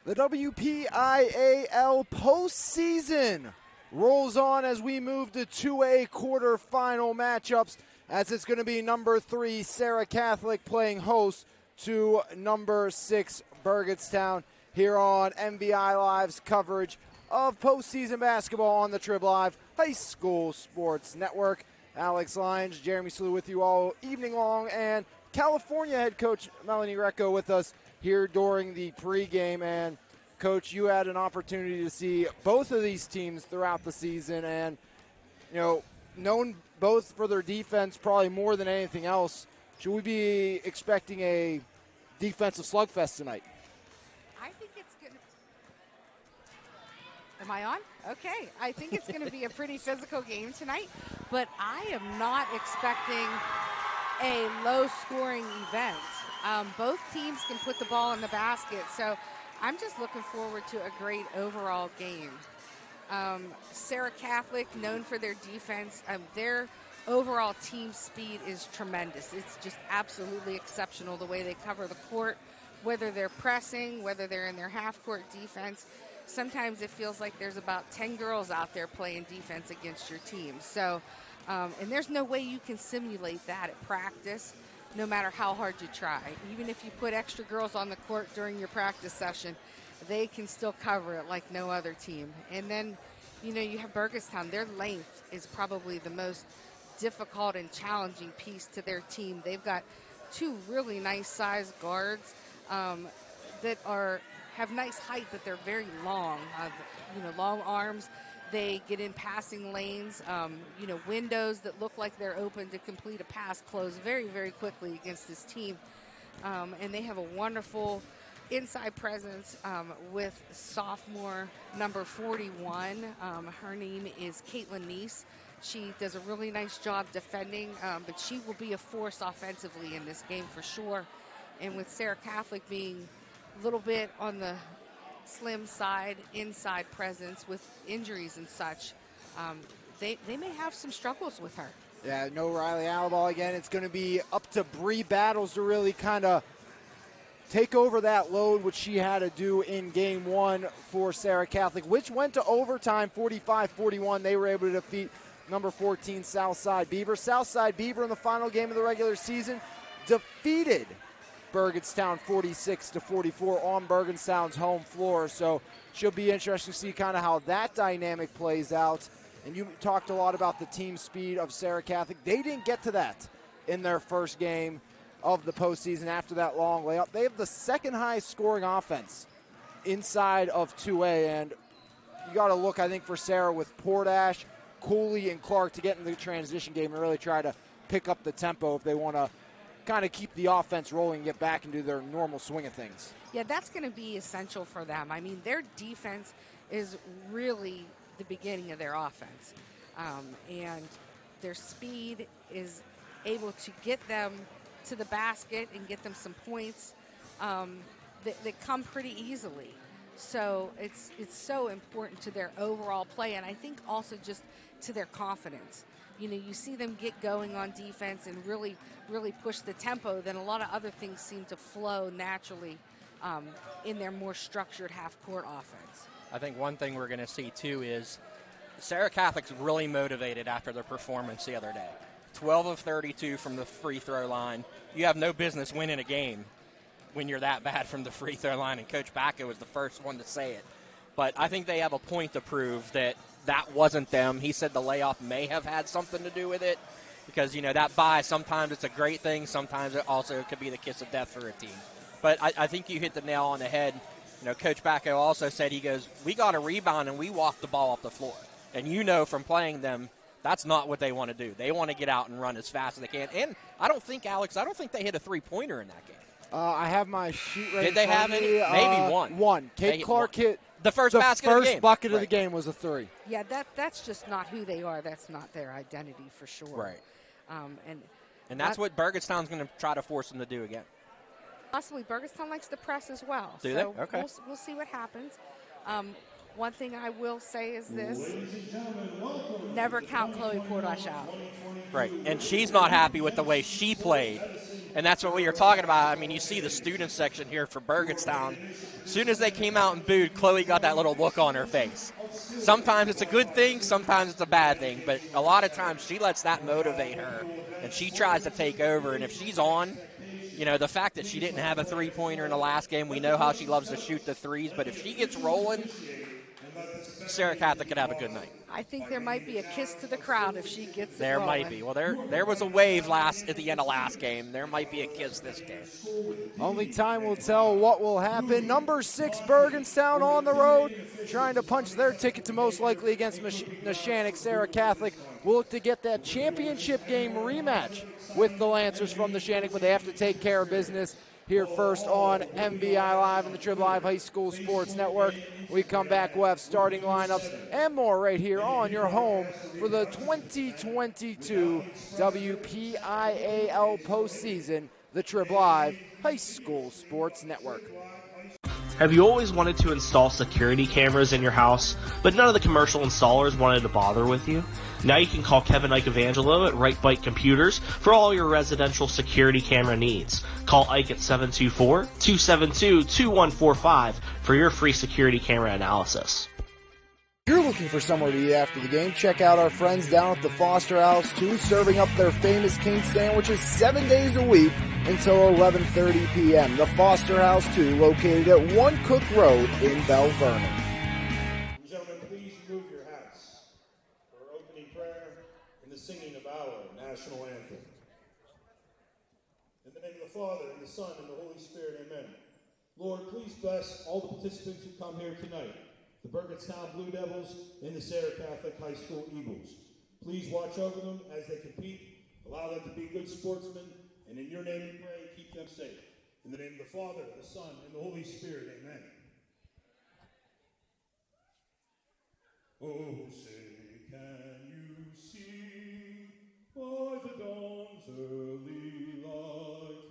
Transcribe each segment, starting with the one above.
The WPIAL postseason rolls on as we move to 2A quarterfinal matchups, as it's going to be number 3 Serra Catholic playing host to number 6 Burgettstown here on MVI Lives coverage of postseason basketball on the TRIBLive High School Sports Network. Alex Lyons, Jeremy Slew with you all evening long, and California head coach Melanie Recco with us here during the pregame. And Coach, you had an opportunity to see both of these teams throughout the season, and known both for their defense probably more than anything else. Should we be expecting a defensive slugfest tonight? I think it's going to. Am I on? Okay. I think it's going to be a pretty physical game tonight, but I am not expecting a low-scoring event. Both teams can put the ball in the basket, so I'm just looking forward to a great overall game. Serra Catholic, known for their defense, their overall team speed is tremendous. It's just absolutely exceptional the way they cover the court, whether they're pressing, whether they're in their half-court defense. Sometimes it feels like there's about 10 girls out there playing defense against your team. So, and there's no way you can simulate that at practice, no matter how hard you try. Even if you put extra girls on the court during your practice session, they can still cover it like no other team. And then, you have Burgettstown. Their length is probably the most difficult and challenging piece to their team. They've got two really nice sized guards that have nice height, but they're very long. Long arms. They get in passing lanes, windows that look like they're open to complete a pass close very, very quickly against this team. And they have a wonderful inside presence with sophomore number 41. Her name is Caitlin Neese. She does a really nice job defending, but she will be a force offensively in this game for sure. And with Serra Catholic being a little bit on the slim side, inside presence with injuries and such, they may have some struggles with her. Yeah, no Riley Alabal again. It's going to be up to Bree Battles to really kind of take over that load, which she had to do in game one for Serra Catholic, which went to overtime, 45-41. They were able to defeat number 14 Southside Beaver. Southside Beaver in the final game of the regular season defeated Burgettstown 46-44 on Burgettstown's home floor. So she'll be interesting to see kind of how that dynamic plays out. And you talked a lot about the team speed of Serra Catholic. They didn't get to that in their first game of the postseason after that long layup. They have the second highest scoring offense inside of 2A. And you got to look, I think, for Serra with Portash, Cooley, and Clark to get in the transition game and really try to pick up the tempo if they want to kind of keep the offense rolling and get back into their normal swing of things. Yeah, that's going to be essential for them. I mean, their defense is really the beginning of their offense. And their speed is able to get them to the basket and get them some points that come pretty easily. So it's so important to their overall play, and I think also just to their confidence. You see them get going on defense and really, really push the tempo, then a lot of other things seem to flow naturally in their more structured half-court offense. I think one thing we're going to see, too, is Serra Catholic's really motivated after their performance the other day. 12 of 32 from the free throw line. You have no business winning a game when you're that bad from the free throw line, and Coach Bacco was the first one to say it. But I think they have a point to prove that wasn't them. He said the layoff may have had something to do with it because, that bye, sometimes it's a great thing. Sometimes it also could be the kiss of death for a team. But I think you hit the nail on the head. Coach Bacco also said, he goes, we got a rebound and we walked the ball off the floor. And from playing them, that's not what they want to do. They want to get out and run as fast as they can. And I don't think they hit a three-pointer in that game. I have my sheet ready. Did they have any? Maybe one. One. Kate Clark hit the first basket of the game. First bucket of the game was a three. Yeah, that's just not who they are. That's not their identity for sure. Right. And that's what Burgettstown's going to try to force them to do again. Possibly Burgettstown likes to press as well. Do they? Okay. We'll see what happens. One thing I will say is this: never count Chloe Portash out. Right, and she's not happy with the way she played And that's what we were talking about. I mean, you see the student section here for Burgettstown. As soon as they came out and booed, Chloe got that little look on her face. Sometimes it's a good thing, sometimes it's a bad thing, but a lot of times she lets that motivate her, and she tries to take over. And if she's on, you know, the fact that she didn't have a three-pointer in the last game, we know how she loves to shoot the threes, but if she gets rolling, Serra Catholic could have a good night. I think there might be a kiss to the crowd if she gets it There rolling. might be. Well, there was a wave at the end of last game. There might be a kiss this game. Only time will tell what will happen. Number 6, Burgettstown on the road, trying to punch their ticket to most likely against Neshannock. Serra Catholic will look to get that championship game rematch with the Lancers from Neshannock, but they have to take care of business here first on MVI Live and the TRIBLive High School Sports Network. We come back, we'll have starting lineups and more right here on your home for the 2022 WPIAL postseason, the TRIBLive High School Sports Network. Have you always wanted to install security cameras in your house, but none of the commercial installers wanted to bother with you? Now you can call Kevin Ike Evangelo at Right Bite Computers for all your residential security camera needs. Call Ike at 724-272-2145 for your free security camera analysis. If you're looking for somewhere to eat after the game, check out our friends down at the Foster House 2, serving up their famous king sandwiches 7 days a week until 11:30 p.m. The Foster House 2, located at 1 Cook Road in Bell Vernon. Gentlemen, please remove your hats for our opening prayer and the singing of our national anthem. In the name of the Father, and the Son, and the Holy Spirit, amen. Lord, please bless all the participants who come here tonight, the Burgettstown Blue Devils and the Serra Catholic High School Eagles. Please watch over them as they compete, allow them to be good sportsmen, and in your name we pray, keep them safe. In the name of the Father, the Son, and the Holy Spirit, amen. Oh, say, can you see by the dawn's early light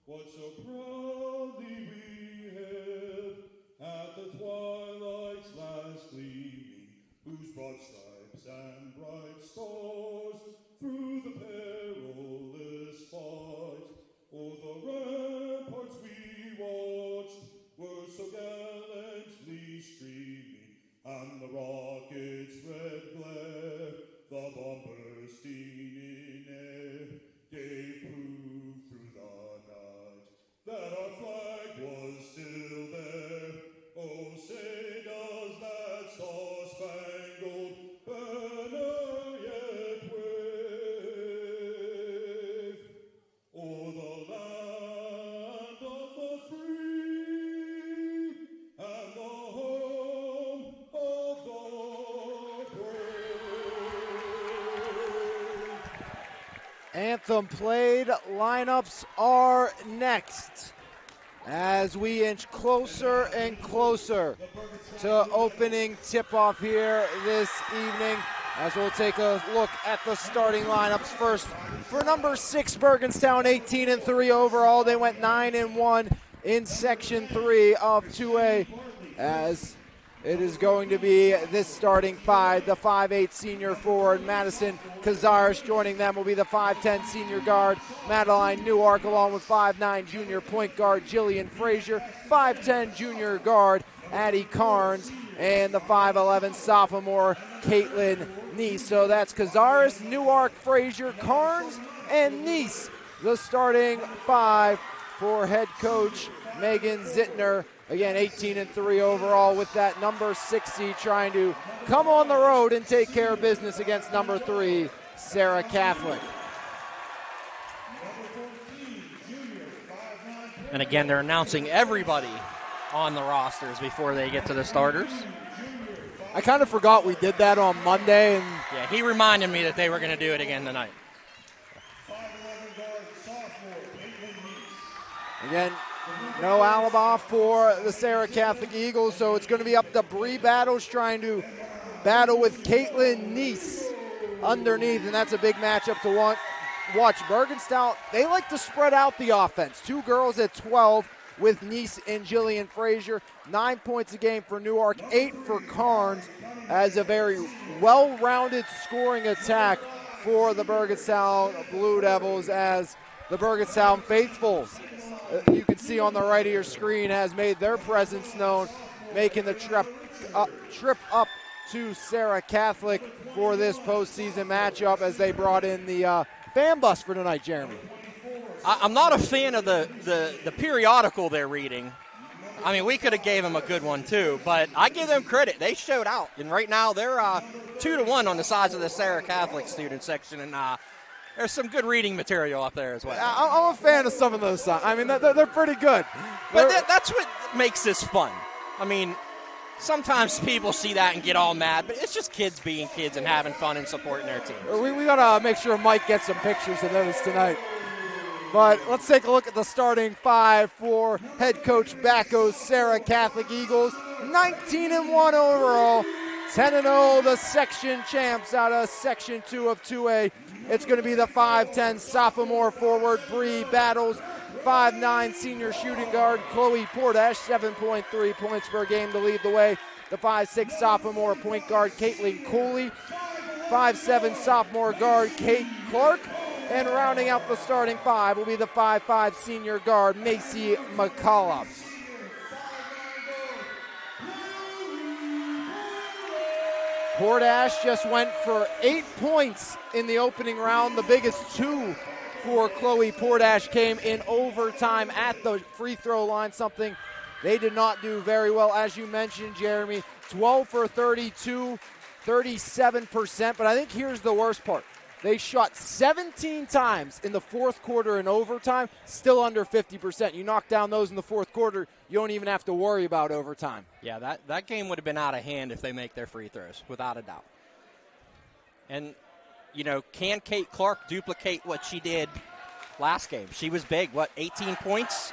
what so proudly we hailed at the twilight's last gleaming, whose broad stripes and bright stars through the perilous fight o'er the ramparts we watched were so gallantly streaming, and the rocket's red glare, the bomb bursting in air, gave proof through the night that our flag was still there. Oh, say does that star-spangled banner yet wave o'er the land of the free and the home of the brave. Anthem played, lineups are next as we inch closer and closer to opening tip-off here this evening, as we'll take a look at the starting lineups first. For number 6, Burgettstown, 18-3 overall. They went 9-1 in Section 3 of 2A, as it is going to be this starting 5. The 5'8 senior forward, Madison Cazares. Joining them will be the 5'10 senior guard, Madeline Newark, along with 5'9 junior point guard, Jillian Frazier, 5'10 junior guard, Addie Carnes, and the 5'11 sophomore, Caitlin Neese. So that's Cazares, Newark, Frazier, Carnes, and Neese, the starting 5 for head coach Megan Zittner. Again, 18-3 overall, with that number 60 trying to come on the road and take care of business against number 3, Serra Catholic. And again, they're announcing everybody on the rosters before they get to the starters. I kind of forgot we did that on Monday. And yeah, he reminded me that they were going to do it again tonight. Again, no Alaba for the Serra Catholic Eagles, so it's going to be up to Bree Battles trying to battle with Caitlin Neese underneath, and that's a big matchup to watch. Burgettstown, they like to spread out the offense. 2 girls at 12 with Neese and Jillian Frazier. 9 points a game for Newark, 8 for Carnes, as a very well-rounded scoring attack for the Burgettstown Blue Devils, as the Burgettstown faithfuls, you can see on the right of your screen, has made their presence known, making the trip up to Serra Catholic for this postseason matchup as they brought in the fan bus for tonight, Jeremy. I'm not a fan of the periodical they're reading. I mean, we could have gave them a good one too, but I give them credit. They showed out, and right now they're 2-1 on the sides of the Serra Catholic student section, and there's some good reading material up there as well. I'm a fan of some of those songs. I mean, they're pretty good. But that's what makes this fun. I mean, sometimes people see that and get all mad, but it's just kids being kids and having fun and supporting their teams. We got to make sure Mike gets some pictures of those tonight. But let's take a look at the starting five for head coach Bacco's Serra Catholic Eagles. 19-1 overall, 10-0 the section champs out of Section 2 of 2A. It's going to be the 5'10 sophomore forward Bree Battles, 5'9 senior shooting guard Chloe Portash, 7.3 points per game to lead the way. The 5'6 sophomore point guard Caitlin Cooley, 5'7 sophomore guard Kate Clark, and rounding out the starting five will be the 5'5 senior guard Macy McCullough. Portash just went for 8 points in the opening round. The biggest two for Chloe Portash came in overtime at the free throw line, something they did not do very well. As you mentioned, Jeremy, 12 for 32, 37%. But I think here's the worst part. They shot 17 times in the fourth quarter in overtime, still under 50%. You knock down those in the fourth quarter, you don't even have to worry about overtime. Yeah, that game would have been out of hand if they make their free throws, without a doubt. And, you know, can Kate Clark duplicate what she did last game? She was big. 18 points?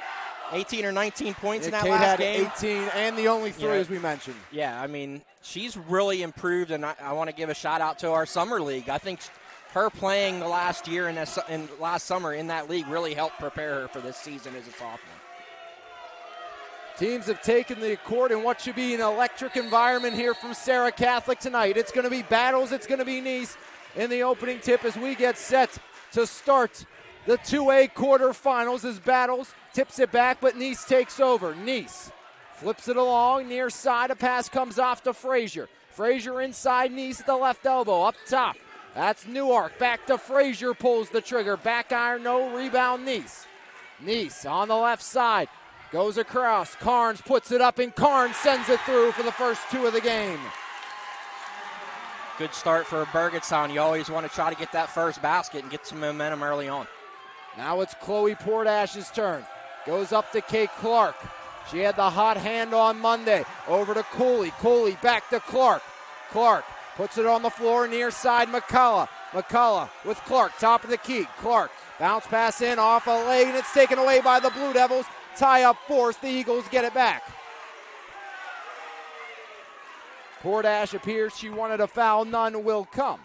18 or 19 points in that Kate last had game? 18 and the only three, as we mentioned. Yeah, I mean, she's really improved, and I want to give a shout-out to our summer league. I think her playing the last year and last summer in that league really helped prepare her for this season as a sophomore. Teams have taken the court in what should be an electric environment here from Serra Catholic tonight. It's going to be Battles, it's going to be Nice in the opening tip as we get set to start the 2A quarterfinals as Battles tips it back, but Nice takes over. Nice flips it along, near side, a pass comes off to Frazier. Frazier inside Nice at the left elbow, up top. That's Newark, back to Frazier, pulls the trigger. Back iron, no, rebound Nice. Nice on the left side, goes across. Carnes puts it up, and Carnes sends it through for the first two of the game. Good start for Burgettstown. You always want to try to get that first basket and get some momentum early on. Now it's Chloe Portash's turn. Goes up to Kate Clark. She had the hot hand on Monday. Over to Cooley. Cooley back to Clark. Clark puts it on the floor, near side McCullough. McCullough with Clark, top of the key. Clark, bounce pass in off a leg, and it's taken away by the Blue Devils. Tie-up force, the Eagles get it back. Portash appears she wanted a foul, none will come.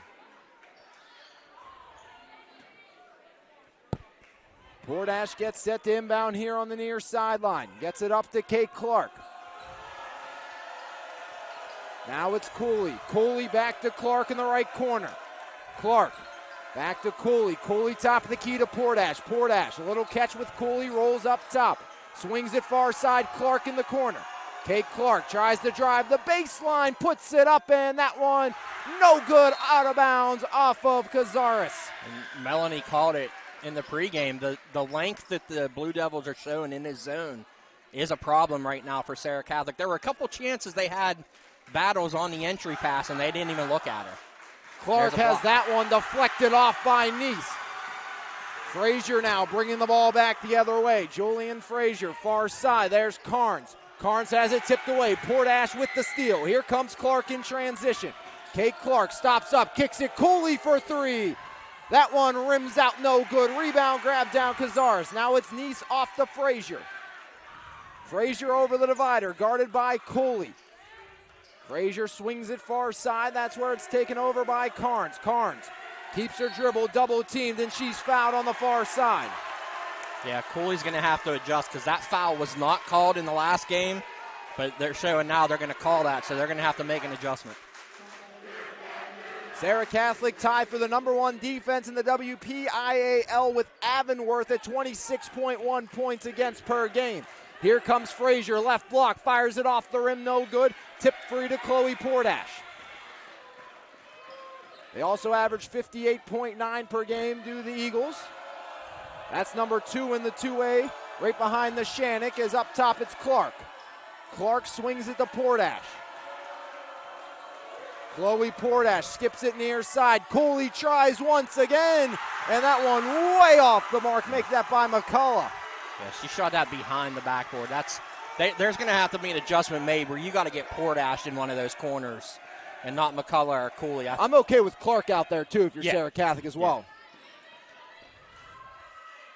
Portash gets set to inbound here on the near sideline. Gets it up to Kate Clark. Now it's Cooley. Cooley back to Clark in the right corner. Clark back to Cooley. Cooley top of the key to Portash. Portash, a little catch with Cooley, rolls up top. Swings it far side, Clark in the corner. Kate Clark tries to drive the baseline, puts it up, and that one no good, out of bounds off of Cazares. And Melanie called it in the pregame. The length that the Blue Devils are showing in this zone is a problem right now for Serra Catholic. There were a couple chances they had Battles on the entry pass, and they didn't even look at her. Clark has that one deflected off by Nice. Frazier now bringing the ball back the other way. Julian Frazier, far side. There's Carnes. Carnes has it tipped away. Portash with the steal. Here comes Clark in transition. Kate Clark stops up, kicks it. Cooley for three. That one rims out, no good. Rebound grab down Cazares. Now it's Nice off to Frazier. Frazier over the divider, guarded by Cooley. Frazier swings it far side. That's where it's taken over by Carnes. Carnes keeps her dribble, double teamed, and she's fouled on the far side. Yeah, Cooley's going to have to adjust because that foul was not called in the last game, but they're showing now they're going to call that, so they're going to have to make an adjustment. Serra Catholic tied for the #1 defense in the WPIAL with Avonworth at 26.1 points against per game. Here comes Frazier, left block, fires it off the rim, no good. Tip free to Chloe Portash. They also average 58.9 per game, do the Eagles. That's #2 in the 2A. Right behind the Shannick, as up top it's Clark. Clark swings it to Portash. Chloe Portash skips it near side. Cooley tries once again, and that one way off the mark. Make that by McCullough. Yeah, she shot that behind the backboard. There's going to have to be an adjustment made where you got to get Portash in one of those corners and not McCullough or Cooley. I'm okay with Clark out there, too, if you're Serra Catholic as well. Yeah.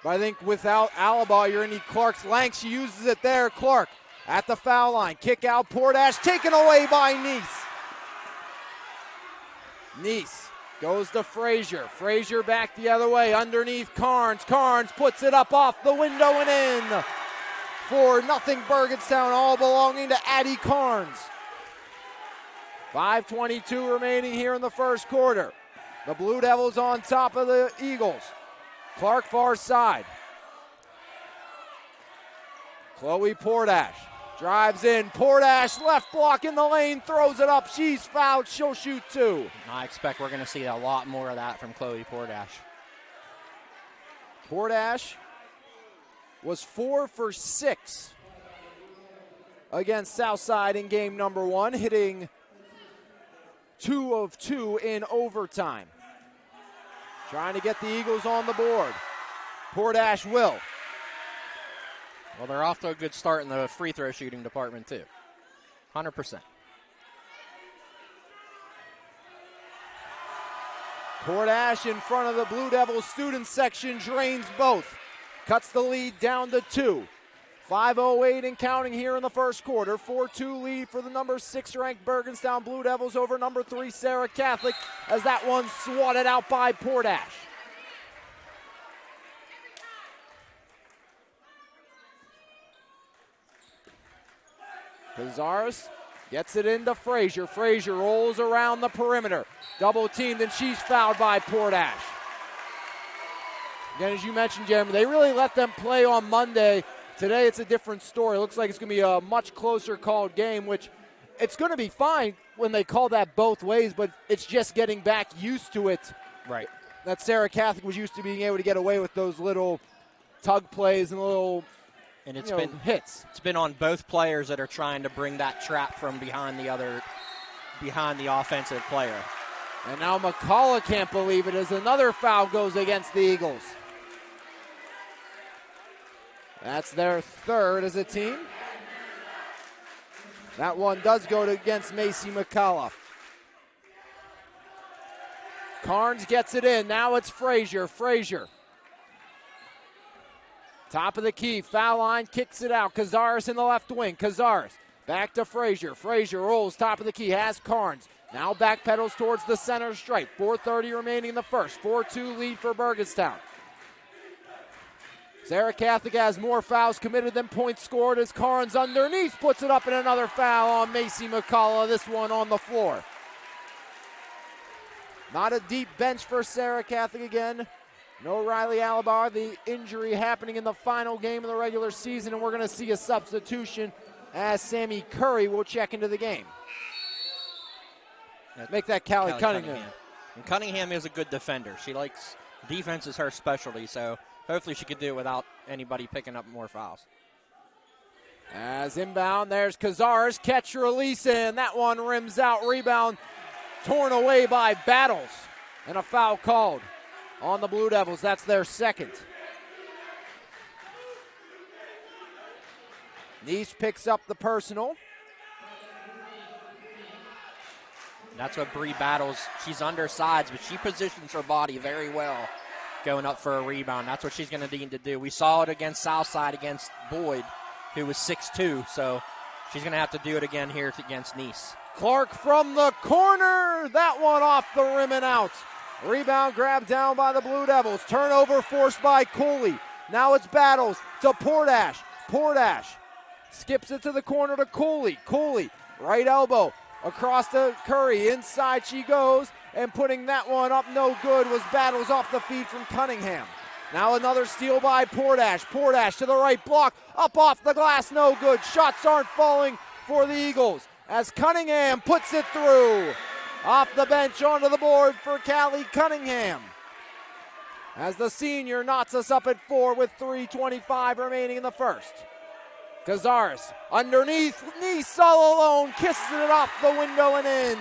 But I think without Alaba, you're going to need Clark's length. She uses it there. Clark at the foul line. Kick out Portash, taken away by Neese. Neese goes to Frazier. Frazier back the other way. Underneath Carnes. Carnes puts it up off the window and in. 4-0 Burgettstown, all belonging to Addie Carnes. 5:22 remaining here in the first quarter. The Blue Devils on top of the Eagles. Clark far side. Chloe Portash drives in. Portash left block in the lane, throws it up. She's fouled. She'll shoot 2. I expect we're going to see a lot more of that from Chloe Portash. Portash was 4 for 6 against Southside in game #1, hitting 2 of 2 in overtime. Trying to get the Eagles on the board. Portash will. Well, they're off to a good start in the free throw shooting department, too. 100%. Portash in front of the Blue Devils student section, drains both. Cuts the lead down to 2. 5:08 and counting here in the first quarter. 4-2 lead for the #6 ranked Burgettstown Blue Devils over #3 Serra Catholic, as that one swatted out by Portash. Cazares gets it into Frazier. Frazier rolls around the perimeter. Double teamed, and she's fouled by Portash. Again, as you mentioned, Jeremy, they really let them play on Monday. Today it's a different story. It looks like it's going to be a much closer called game, which it's going to be fine when they call that both ways, but it's just getting back used to it. Right. That Serra Catholic was used to being able to get away with those little tug plays and little hits. It's been on both players that are trying to bring that trap from behind the offensive player. And now McCullough can't believe it as another foul goes against the Eagles. That's their 3rd as a team. That one does go against Macy McCullough. Carnes gets it in. Now it's Frazier. Frazier. Top of the key. Foul line. Kicks it out. Cazares in the left wing. Cazares back to Frazier. Frazier rolls top of the key. Has Carnes. Now backpedals towards the center stripe. 4:30 remaining in the first. 4-2 lead for Burgettstown. Serra Catholic has more fouls committed than points scored as Carnes underneath puts it up, and another foul on Macy McCullough, this one on the floor. Not a deep bench for Serra Catholic again. No Riley Alabar, the injury happening in the final game of the regular season, and we're going to see a substitution as Sammy Curry will check into the game. Make that Callie Cunningham. And Cunningham is a good defender. She likes defense is her specialty, so hopefully she could do it without anybody picking up more fouls. As inbound, there's Cazares. Catch, release, and that one rims out. Rebound torn away by Battles. And a foul called on the Blue Devils. That's their 2nd. Neese picks up the personal. That's what Bree Battles, she's undersized, but she positions her body very well going up for a rebound. That's what she's going to need to do. We saw it against Southside against Boyd, who was 6'2", so she's going to have to do it again here against Neese. Clark from the corner. That one off the rim and out. Rebound grabbed down by the Blue Devils. Turnover forced by Cooley. Now it's Battles to Portash. Portash skips it to the corner to Cooley. Cooley, right elbow. Across to Curry, inside she goes, and putting that one up no good was Battles off the feed from Cunningham. Now another steal by Portash. Portash to the right block, up off the glass, no good. Shots aren't falling for the Eagles as Cunningham puts it through. Off the bench onto the board for Callie Cunningham. As the senior knots us up at 4 with 3:25 remaining in the first. Cazares underneath, Neese all alone, kisses it off the window and in.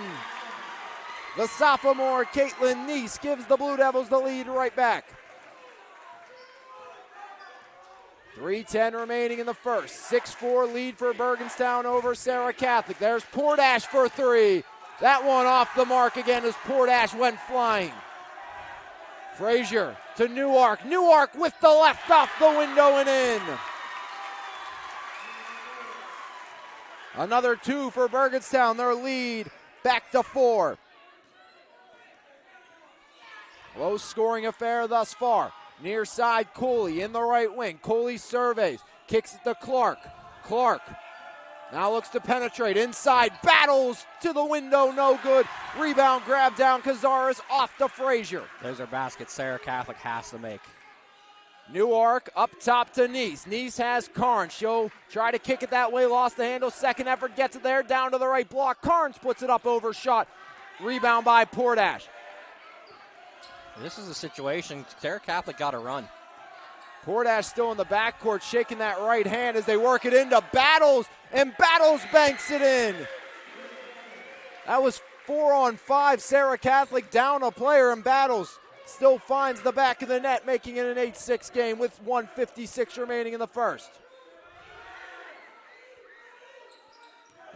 The sophomore Caitlin Neese gives the Blue Devils the lead right back. 3:10 remaining in the first. 6-4 lead for Burgettstown over Serra Catholic. There's Portash for 3. That one off the mark again as Portash went flying. Frazier to Newark. Newark with the left off the window and in. Another 2 for Burgettstown. Their lead back to 4. Low scoring affair thus far. Near side Cooley in the right wing. Cooley surveys. Kicks it to Clark. Clark now looks to penetrate inside. Battles to the window. No good. Rebound grab down. Cazares off to Frazier. Those are baskets Serra Catholic has to make. Newark up top to Neese. Neese has Carnes. She'll try to kick it that way. Lost the handle. Second effort gets it there. Down to the right block. Carnes puts it up over shot. Rebound by Portash. This is a situation Serra Catholic got to run. Portash still in the backcourt, shaking that right hand as they work it into Battles, and Battles banks it in. That was 4-on-5. Serra Catholic down a player, and Battles still finds the back of the net, making it an 8-6 game with 1:56 remaining in the first.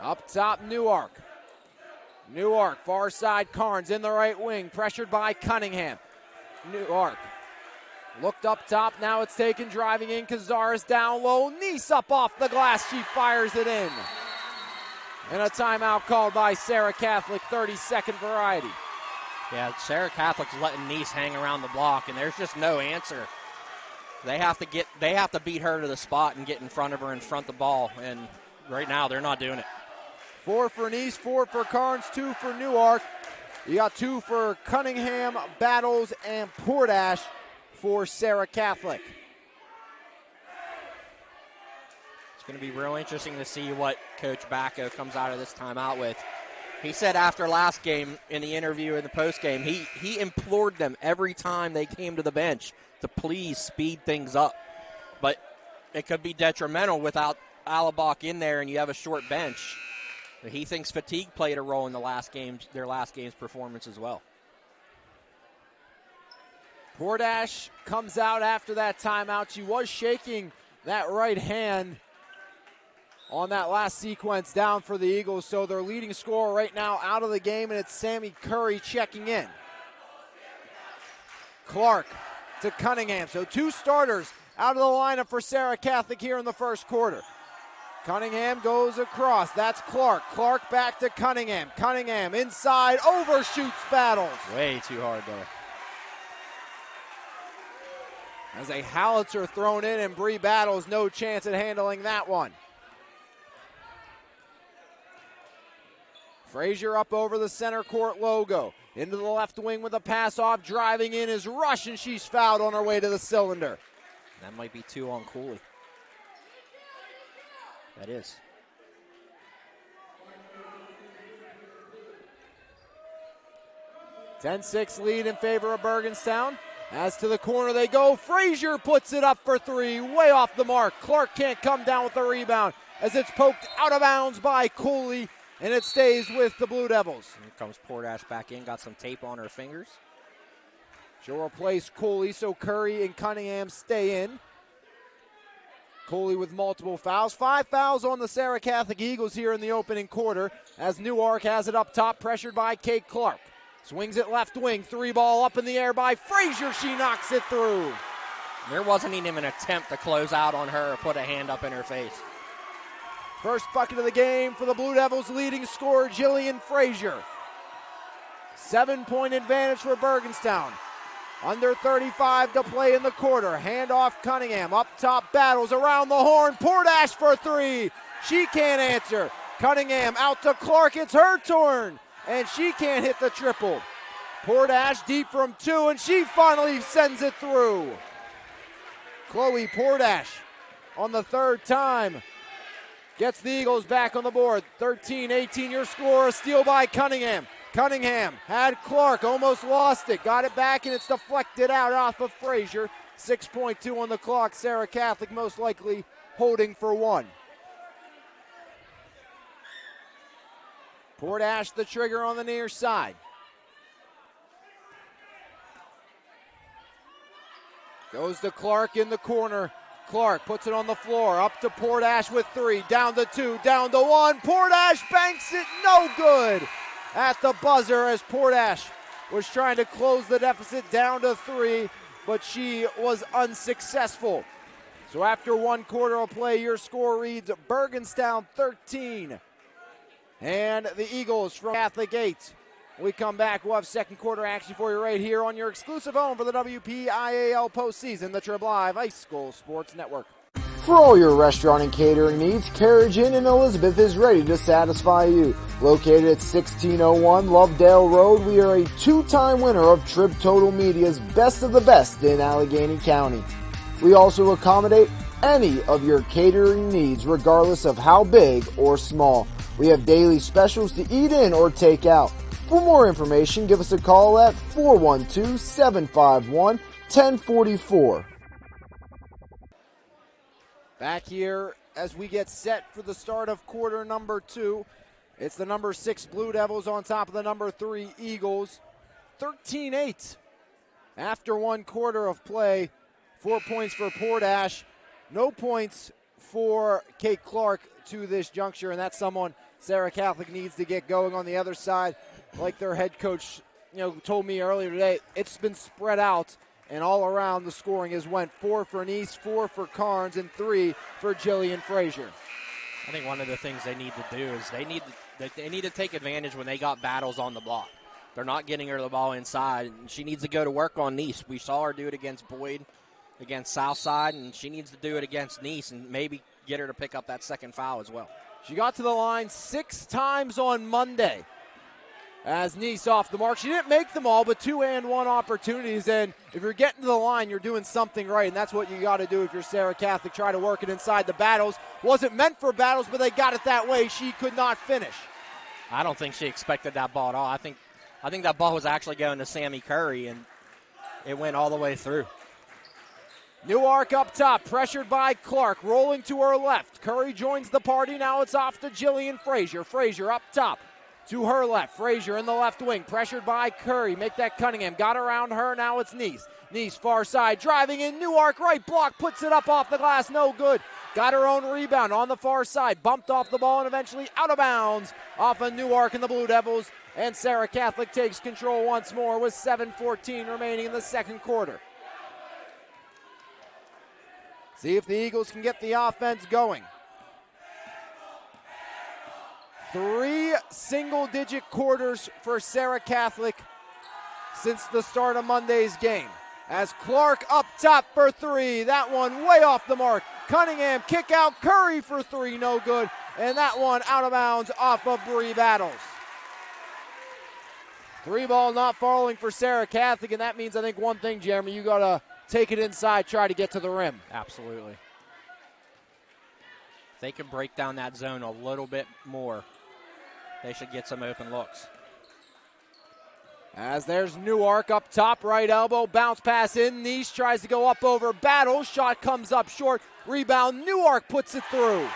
Up top, Newark. Newark, far side, Carnes in the right wing, pressured by Cunningham. Newark looked up top, now it's taken, driving in, Cazares down low, Neese up off the glass, she fires it in. And a timeout called by Serra Catholic, 30-second variety. Yeah, Serra Catholic's letting Neese hang around the block, and there's just no answer. They have to beat her to the spot and get in front of her and front the ball, and right now they're not doing it. 4 for Neese, 4 for Carnes, 2 for Newark. You got 2 for Cunningham, Battles, and Portash for Serra Catholic. It's going to be real interesting to see what Coach Bacco comes out of this timeout with. He said after last game in the interview in the postgame, he implored them every time they came to the bench to please speed things up. But it could be detrimental without Alabach in there and you have a short bench. He thinks fatigue played a role in their last game's performance as well. Portash comes out after that timeout. She was shaking that right hand on that last sequence down for the Eagles, so their leading scorer right now out of the game, and it's Sammy Curry checking in. Clark to Cunningham, so 2 starters out of the lineup for Serra Catholic here in the first quarter. Cunningham goes across. That's Clark. Clark back to Cunningham. Cunningham inside, overshoots Battles. Way too hard there. As a howitzer thrown in, and Bree Battles no chance at handling that one. Frazier up over the center court logo. Into the left wing with a pass off. Driving in is Rush, and she's fouled on her way to the cylinder. That might be 2 on Cooley. That is. – 10-6 lead in favor of Burgettstown. As to the corner they go. Frazier puts it up for 3, way off the mark. Clark can't come down with the rebound as it's poked out of bounds by Cooley, and it stays with the Blue Devils. Here comes Portash back in, got some tape on her fingers. She'll replace Cooley, so Curry and Cunningham stay in. Cooley with multiple fouls. 5 fouls on the Serra Catholic Eagles here in the opening quarter as Newark has it up top, pressured by Kate Clark. Swings it left wing, 3 ball up in the air by Frazier. She knocks it through. There wasn't even an attempt to close out on her or put a hand up in her face. First bucket of the game for the Blue Devils, leading scorer Jillian Frazier. 7-point advantage for Burgettstown. Under 35 to play in the quarter. Handoff Cunningham. Up top, Battles around the horn. Portash for 3. She can't answer. Cunningham out to Clark. It's her turn. And she can't hit the triple. Portash deep from 2, and she finally sends it through. Chloe Portash on the third time gets the Eagles back on the board. 13-18 your score. A steal by Cunningham. Cunningham had Clark, almost lost it. Got it back, and it's deflected out off of Frazier. 6.2 on the clock. Serra Catholic most likely holding for 1. Portash the trigger on the near side. Goes to Clark in the corner. Clark puts it on the floor. Up to Portash with 3. Down to 2. Down to 1. Portash banks it. No good at the buzzer as Portash was trying to close the deficit down to 3, but she was unsuccessful. So after 1 quarter of play, your score reads Burgettstown 13 and the Eagles from Catholic 8. When we come back, we'll have second quarter action for you right here on your exclusive home for the WPIAL postseason, the TRIBLive High School Sports Network. For all your restaurant and catering needs, Carriage Inn in Elizabeth is ready to satisfy you. Located at 1601 Lovedale Road, we are a 2-time winner of Trib Total Media's Best of the Best in Allegheny County. We also accommodate any of your catering needs, regardless of how big or small. We have daily specials to eat in or take out. For more information, give us a call at 412-751-1044. Back here as we get set for the start of quarter number 2. It's the number 6 Blue Devils on top of the number 3 Eagles. 13-8 after 1 quarter of play. 4 points for Portash. No points for Kate Clark to this juncture, and that's someone Serra Catholic needs to get going on the other side. Like their head coach told me earlier today, it's been spread out, and all around the scoring has went 4 for Nice, 4 for Carnes, and 3 for Jillian Frazier. I think one of the things they need to do is they need to take advantage when they got battles on the block. They're not getting her the ball inside, and she needs to go to work on Nice. We saw her do it against Boyd, against Southside, and she needs to do it against Nice and maybe get her to pick up that second foul as well. She got to the line 6 times on Monday as Nice off the mark. She didn't make them all, but 2 and 1 opportunities. And if you're getting to the line, you're doing something right, and that's what you got to do if you're Serra Catholic. Try to work it inside the battles. Wasn't meant for battles, but they got it that way. She could not finish. I don't think she expected that ball at all. I think that ball was actually going to Sammy Curry, and it went all the way through. Newark up top, pressured by Clark, rolling to her left. Curry joins the party. Now it's off to Jillian Frazier. Frazier up top to her left. Frazier in the left wing, pressured by Curry. Make that Cunningham. Got around her. Now it's Nice. Nice far side, driving in. Newark right block, puts it up off the glass. No good. Got her own rebound on the far side. Bumped off the ball and eventually out of bounds off of Newark and the Blue Devils. And Serra Catholic takes control once more with 7:14 remaining in the second quarter. See if the Eagles can get the offense going. 3 single-digit quarters for Serra Catholic since the start of Monday's game. As Clark up top for 3. That one way off the mark. Cunningham kick out. Curry for 3. No good. And that one out of bounds off of Bree Battles. 3 ball not falling for Serra Catholic, and that means I think one thing, Jeremy, you got to take it inside, try to get to the rim. Absolutely. If they can break down that zone a little bit more, they should get some open looks. As there's Newark up top, right elbow, bounce pass in. Nice tries to go up over Battle. Shot comes up short. Rebound, Newark puts it through.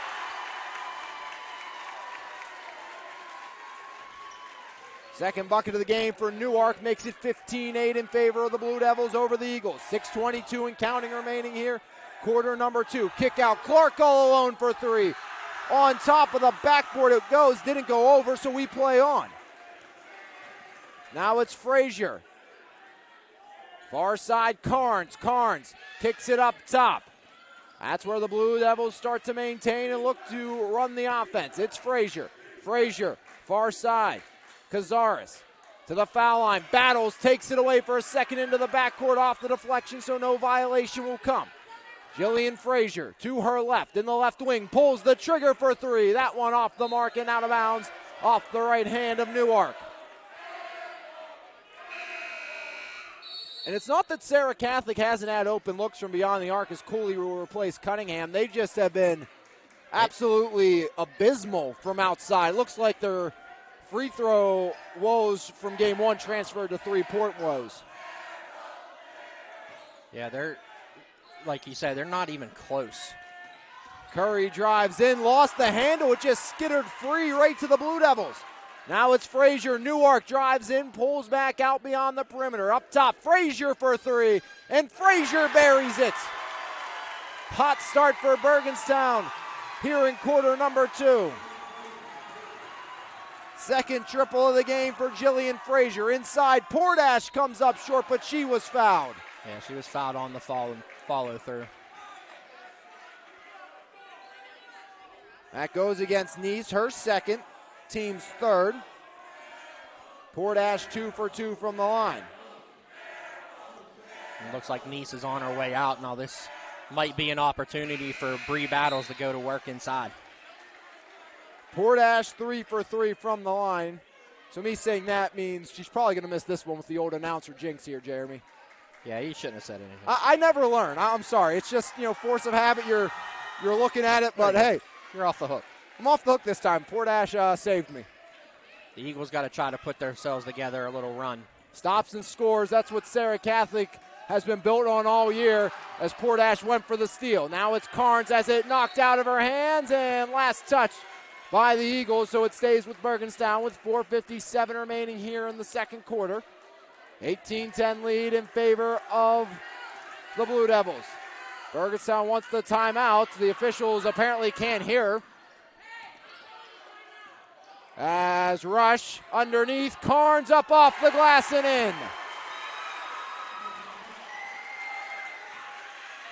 Second bucket of the game for Newark makes it 15-8 in favor of the Blue Devils over the Eagles. 6:22 and counting remaining here. Quarter number 2. Kick out. Clark all alone for 3. On top of the backboard it goes. Didn't go over, so we play on. Now it's Frazier. Far side, Carnes. Carnes kicks it up top. That's where the Blue Devils start to maintain and look to run the offense. It's Frazier. Frazier, far side. Cazares to the foul line. Battles, takes it away for a second into the backcourt off the deflection, so no violation will come. Jillian Frazier to her left in the left wing. Pulls the trigger for 3. That one off the mark and out of bounds off the right hand of Newark. And it's not that Serra Catholic hasn't had open looks from beyond the arc as Cooley will replace Cunningham. They just have been absolutely abysmal from outside. Looks like their free throw woes from game one transferred to three-point woes. Yeah, they're, like you said, they're not even close. Curry drives in, lost the handle. It just skittered free right to the Blue Devils. Now it's Frazier. Newark drives in, pulls back out beyond the perimeter. Up top, Frazier for three, and Frazier buries it. Hot start for Burgettstown here in quarter number 2. Second triple of the game for Jillian Frazier. Inside, Portash comes up short, but she was fouled. Yeah, she was fouled on the follow through. That goes against Nice, her second, team's third. Portash 2 for 2 from the line. It looks like Nice is on her way out. Now this might be an opportunity for Bree Battles to go to work inside. Portash 3 for 3 from the line. So me saying that means she's probably going to miss this one with the old announcer jinx here, Jeremy. Yeah, you shouldn't have said anything. I never learn. I'm sorry. It's just, force of habit. You're looking at it, but hey. You're off the hook. I'm off the hook this time. Portash saved me. The Eagles got to try to put themselves together a little run. Stops and scores. That's what Serra Catholic has been built on all year as Portash went for the steal. Now it's Carnes as it knocked out of her hands, and last touch by the Eagles, so it stays with Burgettstown with 4:57 remaining here in the second quarter. 18-10 lead in favor of the Blue Devils. Burgettstown wants the timeout. The officials apparently can't hear. As Rush underneath, Carnes up off the glass and in.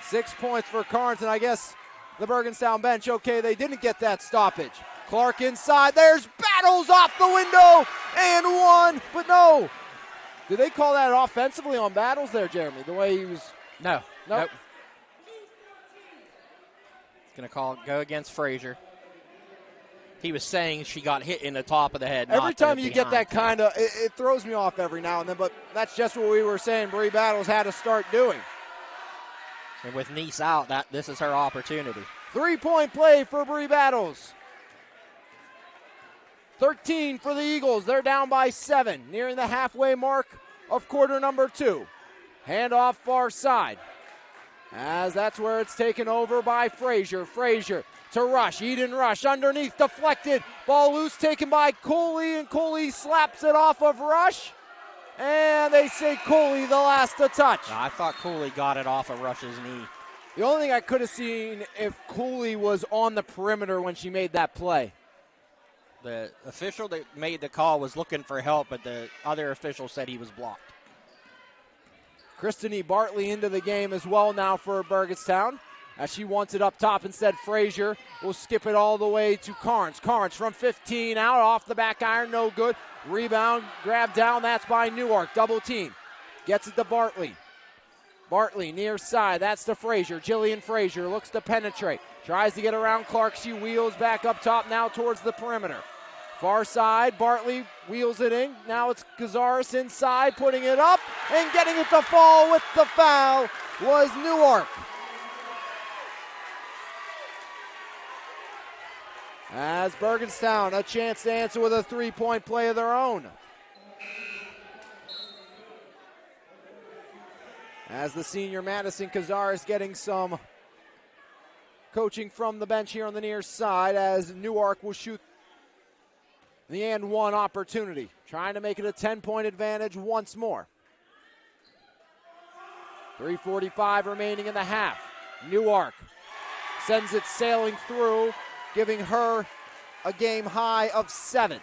6 points for Carnes, and I guess the Burgettstown bench, okay, they didn't get that stoppage. Clark inside, there's Battles off the window, and one, but no. Did they call that offensively on Battles there, Jeremy, the way he was? No. Nope. Going to go against Frazier. He was saying she got hit in the top of the head. Every time you get that kind of, it throws me off every now and then, but that's just what we were saying Bree Battles had to start doing. And with Nice out, this is her opportunity. 3-point play for Bree Battles. 13 for the Eagles. They're down by 7, nearing the halfway mark of quarter number 2. Handoff far side. As that's where it's taken over by Frazier. Frazier to Rush. Eden Rush underneath, deflected. Ball loose, taken by Cooley, and Cooley slaps it off of Rush. And they say Cooley the last to touch. No, I thought Cooley got it off of Rush's knee. The only thing I could have seen if Cooley was on the perimeter when she made that play. The official that made the call was looking for help, but the other official said he was blocked. Kristen E. Bartley into the game as well now for Burgettstown. As she wants it up top instead, Frazier will skip it all the way to Carnes. Carnes from 15 out, off the back iron, no good. Rebound, grab down, that's by Newark. Double team. Gets it to Bartley. Bartley near side, that's to Frazier. Jillian Frazier looks to penetrate. Tries to get around Clark. She wheels back up top now towards the perimeter. Far side, Bartley wheels it in. Now it's Gazaris inside, putting it up and getting it to fall with the foul was Newark. As Burgettstown, a chance to answer with a 3-point play of their own. As the senior Madison Cazares getting some coaching from the bench here on the near side as Newark will shoot the and one opportunity. Trying to make it a 10-point advantage once more. 3:45 remaining in the half. Newark sends it sailing through, giving her a game high of 7.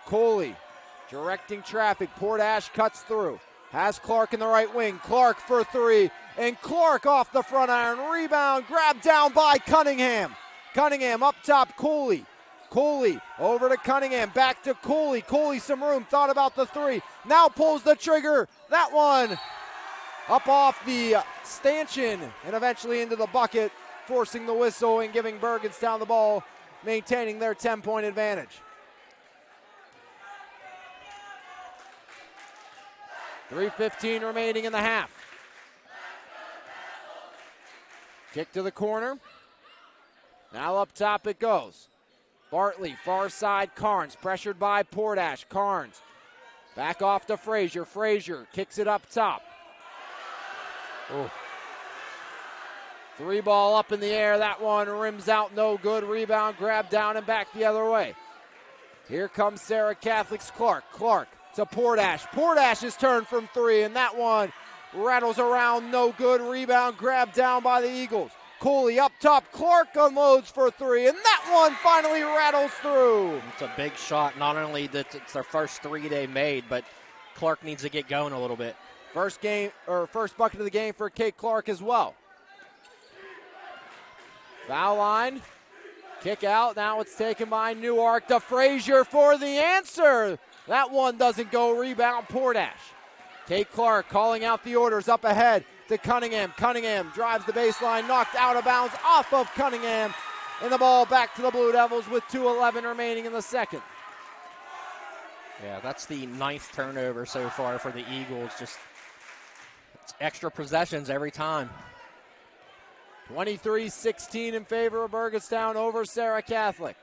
Coley directing traffic. Portash cuts through. Has Clark in the right wing. Clark for 3. And Clark off the front iron. Rebound. Grabbed down by Cunningham. Cunningham up top. Cooley. Cooley over to Cunningham. Back to Cooley. Cooley some room. Thought about the 3. Now pulls the trigger. That one up off the stanchion and eventually into the bucket, forcing the whistle and giving Burgettstown the ball, maintaining their 10-point advantage. 3:15 remaining in the half. Kick to the corner. Now up top it goes. Bartley, far side, Carnes, pressured by Portash. Carnes, back off to Frazier. Frazier kicks it up top. Oh. 3 ball up in the air. That one rims out, no good. Rebound, grab down and back the other way. Here comes Serra Catholic's Clark. Clark to Portash. Portash's turn from 3, and that one rattles around, no good. Rebound, grab down by the Eagles. Cooley up top. Clark unloads for 3, and that one finally rattles through. It's a big shot. Not only that it's their first 3 they made, but Clark needs to get going a little bit. First bucket of the game for Kate Clark as well. Foul line. Kick out. Now it's taken by Newark to Frazier for the answer. That one doesn't go. Rebound, Portash. Kate Clark calling out the orders up ahead to Cunningham. Cunningham drives the baseline, knocked out of bounds off of Cunningham. And the ball back to the Blue Devils with 2:11 remaining in the second. Yeah, that's the 9th turnover so far for the Eagles. Just it's extra possessions every time. 23-16 in favor of Burgettstown over Serra Catholic.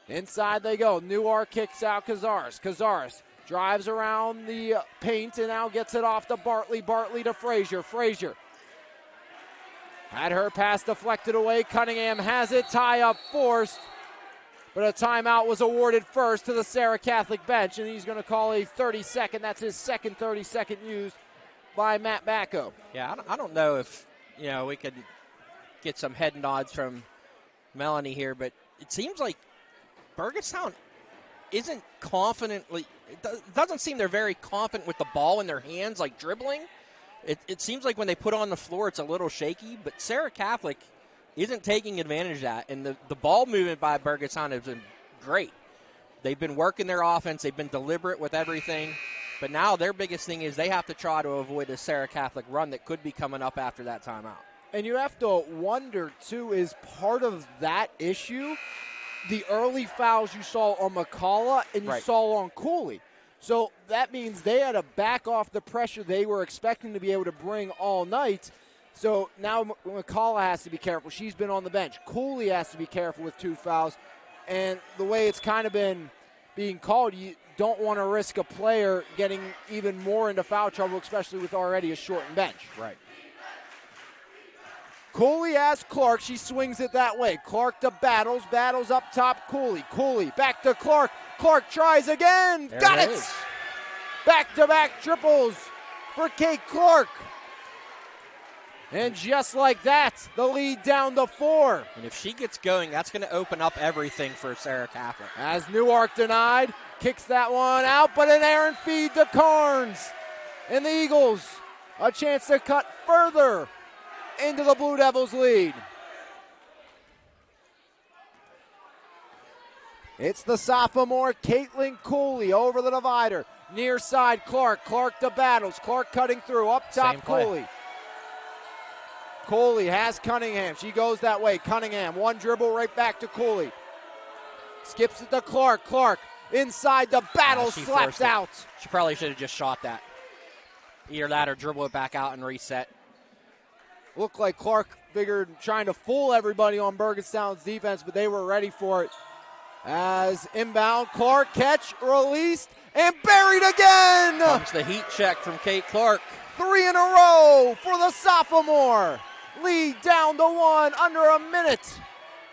Inside they go. Newark kicks out Cazares. Cazares drives around the paint and now gets it off to Bartley. Bartley to Frazier. Frazier had her pass deflected away. Cunningham has it. Tie-up forced. But a timeout was awarded first to the Serra Catholic bench, and he's going to call a 30-second. That's his second 30-second used by Matt Bacco. Yeah, I don't know if we could get some head nods from Melanie here, but it seems like Burgettstown isn't confidently. It doesn't seem they're very confident with the ball in their hands, like dribbling. It seems like when they put it on the floor, it's a little shaky, but Serra Catholic isn't taking advantage of that, and the ball movement by Burgettstown has been great. They've been working their offense. They've been deliberate with everything, but now their biggest thing is they have to try to avoid a Serra Catholic run that could be coming up after that timeout. And you have to wonder, too, is part of that issue the early fouls you saw on McCullough and you saw on Cooley. So that means they had to back off the pressure they were expecting to be able to bring all night. So now McCullough has to be careful. She's been on the bench. Cooley has to be careful with 2 fouls. And the way it's kind of been being called, you don't want to risk a player getting even more into foul trouble, especially with already a shortened bench. Right. Cooley has Clark. She swings it that way. Clark to Battles. Battles up top. Cooley. Cooley back to Clark. Clark tries again. There Got it it. is. Back-to-back triples for Kate Clark. And just like that, the lead down to 4. And if she gets going, that's going to open up everything for Serra Catholic. As Newark denied, kicks that one out, but an errant feed to Carnes. And the Eagles, a chance to cut further into the Blue Devils' lead. It's the sophomore Caitlin Cooley over the divider. Near side, Clark. Clark to Battles. Clark cutting through. Up top, Cooley. Cooley has Cunningham. She goes that way. Cunningham, one dribble right back to Cooley. Skips it to Clark. Clark inside the Battles, slaps out. She probably should have just shot that. Either that or dribble it back out and reset. Looked like Clark figured trying to fool everybody on Burgettstown's defense, but they were ready for it. As inbound, Clark catch, released, and buried again. Comes the heat check from Kate Clark. 3 in a row for the sophomore. Lead down to 1, under a minute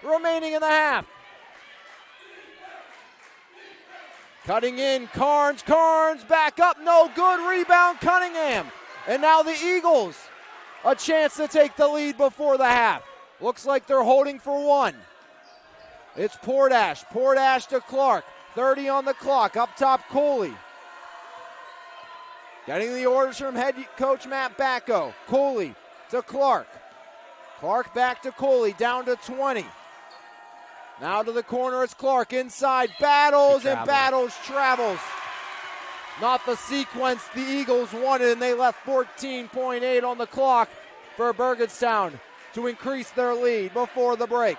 remaining in the half. Cutting in, Carnes. Carnes back up, no good. Rebound, Cunningham. And now the Eagles, a chance to take the lead before the half. Looks like they're holding for 1. It's Portash. Portash to Clark. 30 on the clock. Up top, Cooley. Getting the orders from head coach Matt Bacco. Cooley to Clark. Clark back to Cooley. Down to 20. Now to the corner. It's Clark. Inside. Battles, and Battles travels. Not the sequence the Eagles wanted, and they left 14.8 on the clock for Burgettstown to increase their lead before the break.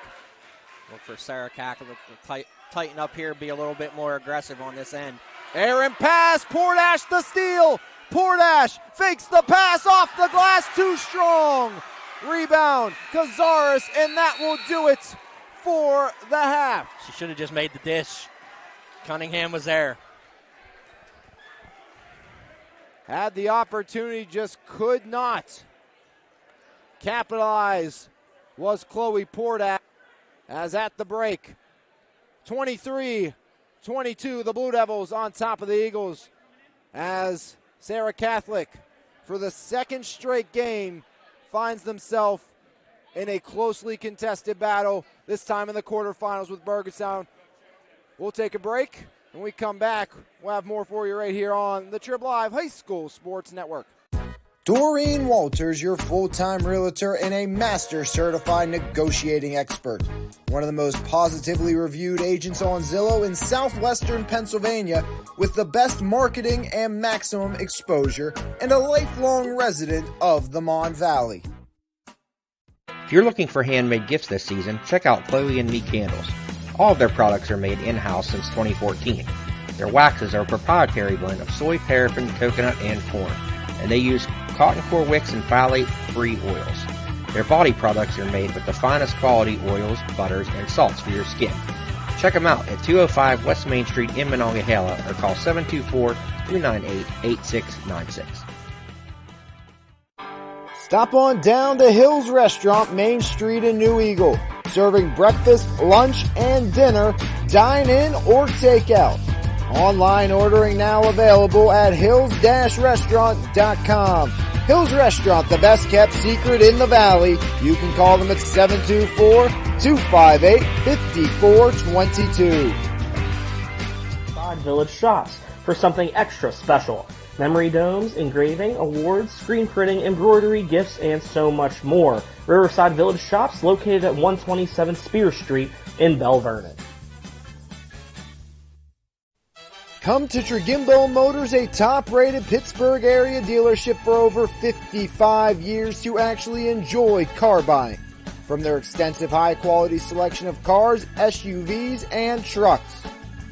Look for Serra Catholic to tighten up here, be a little bit more aggressive on this end. Aaron pass, Portash the steal. Portash fakes the pass off the glass, too strong. Rebound, Cazares, and that will do it for the half. She should have just made the dish. Cunningham was there. Had the opportunity, just could not capitalize, was Chloe Portash. As at the break, 23-22, the Blue Devils on top of the Eagles, as Serra Catholic, for the second straight game, finds themselves in a closely contested battle, this time in the quarterfinals with Burgettstown. We'll take a break. When we come back, we'll have more for you right here on the TRIBLive High School Sports Network. Doreen Walters, your full-time realtor and a master certified negotiating expert. One of the most positively reviewed agents on Zillow in southwestern Pennsylvania, with the best marketing and maximum exposure, and a lifelong resident of the Mon Valley. If you're looking for handmade gifts this season, check out Chloe and Me Candles. All of their products are made in-house since 2014. Their waxes are a proprietary blend of soy, paraffin, coconut, and corn, and they use cotton core wicks and phthalate-free oils. Their body products are made with the finest quality oils, butters, and salts for your skin. Check them out at 205 West Main Street in Monongahela or call 724-398-8696. Stop on down to Hills Restaurant, Main Street in New Eagle. Serving breakfast, lunch, and dinner, dine-in or take-out. Online ordering now available at hills-restaurant.com. Hills Restaurant, the best kept secret in the Valley. You can call them at 724-258-5422. Village Shops for something extra special. Memory domes, engraving, awards, screen printing, embroidery, gifts, and so much more. Riverside Village Shops, located at 127 Spear Street in Bell Vernon. Come to Trigimbo Motors, a top-rated Pittsburgh area dealership for over 55 years to actually enjoy car buying. From their extensive high-quality selection of cars, SUVs, and trucks,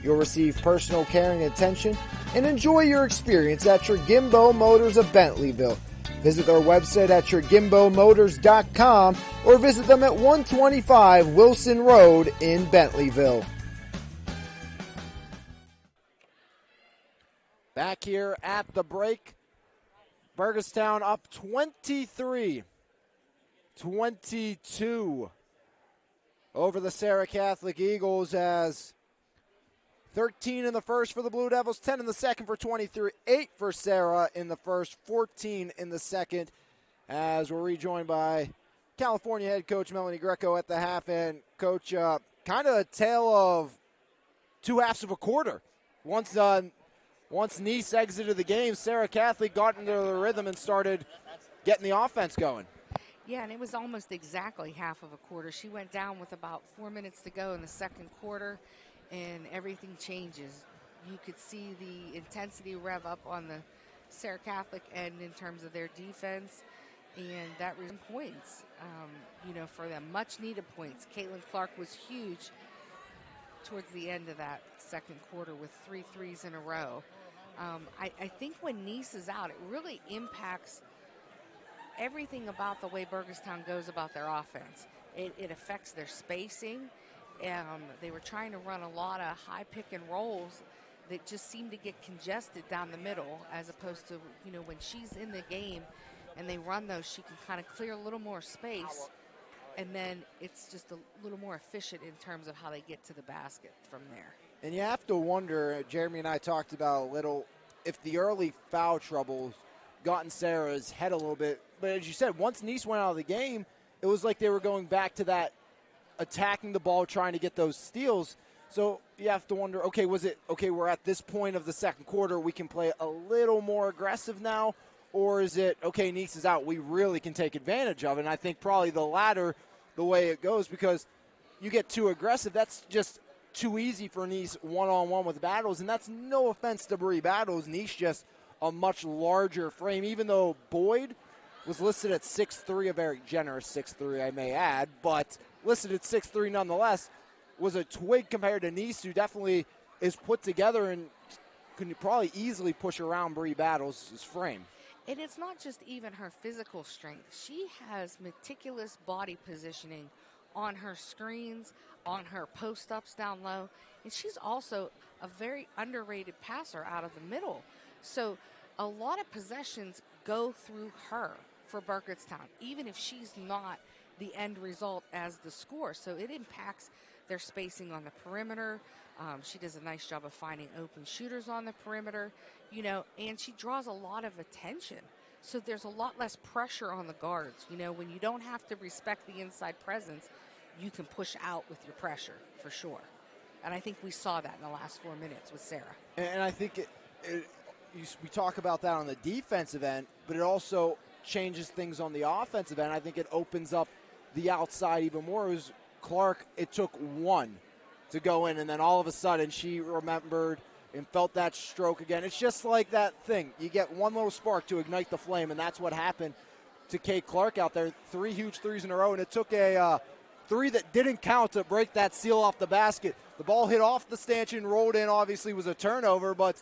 you'll receive personal care and attention and enjoy your experience at Trigimbo Motors of Bentleyville. Visit their website at trigimbo-motors.com or visit them at 125 Wilson Road in Bentleyville. Back here at the break, Burgettstown up 23-22 over the Serra Catholic Eagles, as 13 in the first for the Blue Devils, 10 in the second for 23, 8 for Serra in the first, 14 in the second, as we're rejoined by California head coach Melanie Greco at the half. And Coach, kind of a tale of two halves of a quarter. Once Nice exited the game, Serra Catholic got into the rhythm and started getting the offense going. Yeah, and it was almost exactly half of a quarter. She went down with about 4 minutes to go in the second quarter, and everything changes. You could see the intensity rev up on the Serra Catholic end in terms of their defense, and that was points, for them. Much-needed points. Caitlin Clark was huge towards the end of that second quarter with 3 threes in a row. I think when Nice is out, it really impacts everything about the way Burgettstown goes about their offense. It affects their spacing. They were trying to run a lot of high pick and rolls that just seem to get congested down the middle, as opposed to, when she's in the game and they run those, she can kind of clear a little more space, and then it's just a little more efficient in terms of how they get to the basket from there. And you have to wonder, Jeremy and I talked about a little, if the early foul troubles got in Serra's head a little bit. But as you said, once Nice went out of the game, it was like they were going back to that attacking the ball, trying to get those steals. So you have to wonder, okay, we're at this point of the second quarter, we can play a little more aggressive now? Or is it, okay, Nice is out, we really can take advantage of it? And I think probably the latter, the way it goes, because you get too aggressive, that's just too easy for Nice one-on-one with Battles. And that's no offense to Bree Battles. Nice just a much larger frame, even though Boyd was listed at 6'3", a very generous 6'3", I may add, but listed at 6'3" nonetheless, was a twig compared to Nice, who definitely is put together and can probably easily push around Bree Battles' frame. And it's not just even her physical strength. She has meticulous body positioning on her screens, on her post-ups down low, and she's also a very underrated passer out of the middle. So a lot of possessions go through her for Burgettstown, even if she's not the end result as the score. So it impacts their spacing on the perimeter. She does a nice job of finding open shooters on the perimeter, and she draws a lot of attention. So there's a lot less pressure on the guards. When you don't have to respect the inside presence, you can push out with your pressure for sure. And I think we saw that in the last 4 minutes with Serra. And I think we talk about that on the defensive end, but it also changes things on the offensive end. I think it opens up the outside even more. It was Clark, it took one to go in, and then all of a sudden she remembered and felt that stroke again. It's just like that thing. You get one little spark to ignite the flame, and that's what happened to Kate Clark out there. 3 huge threes in a row, and it took a three that didn't count to break that seal off the basket. The ball hit off the stanchion, rolled in, obviously was a turnover, but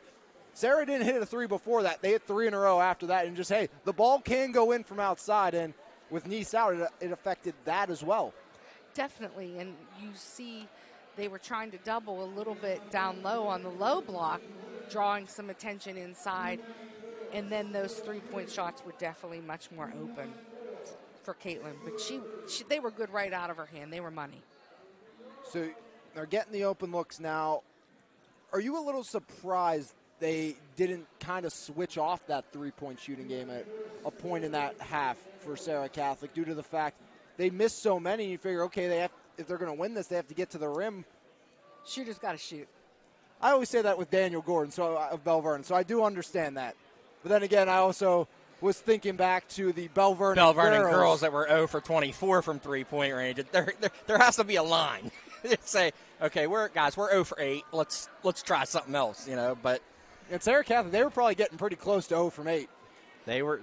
Serra didn't hit a three before that. They hit 3 in a row after that, and just, hey, the ball can go in from outside, and with Nice out, it affected that as well. Definitely, and you see they were trying to double a little bit down low on the low block, drawing some attention inside, and then those three-point shots were definitely much more open for Caitlin. But they were good right out of her hand. They were money. So they're getting the open looks now. Are you a little surprised they didn't kind of switch off that three-point shooting game at a point in that half for Serra Catholic due to the fact they missed so many? You figure, okay, if they're going to win this, they have to get to the rim. Shooters got to shoot. I always say that with Daniel Gordon of Bell Vernon, so I do understand that. But then again, I also was thinking back to the Bell Vernon girls that were 0 for 24 from three-point range. There has to be a line. Say, okay, we're 0 for 8. Let's try something else, But at Serra Catholic, they were probably getting pretty close to 0 from 8. They were,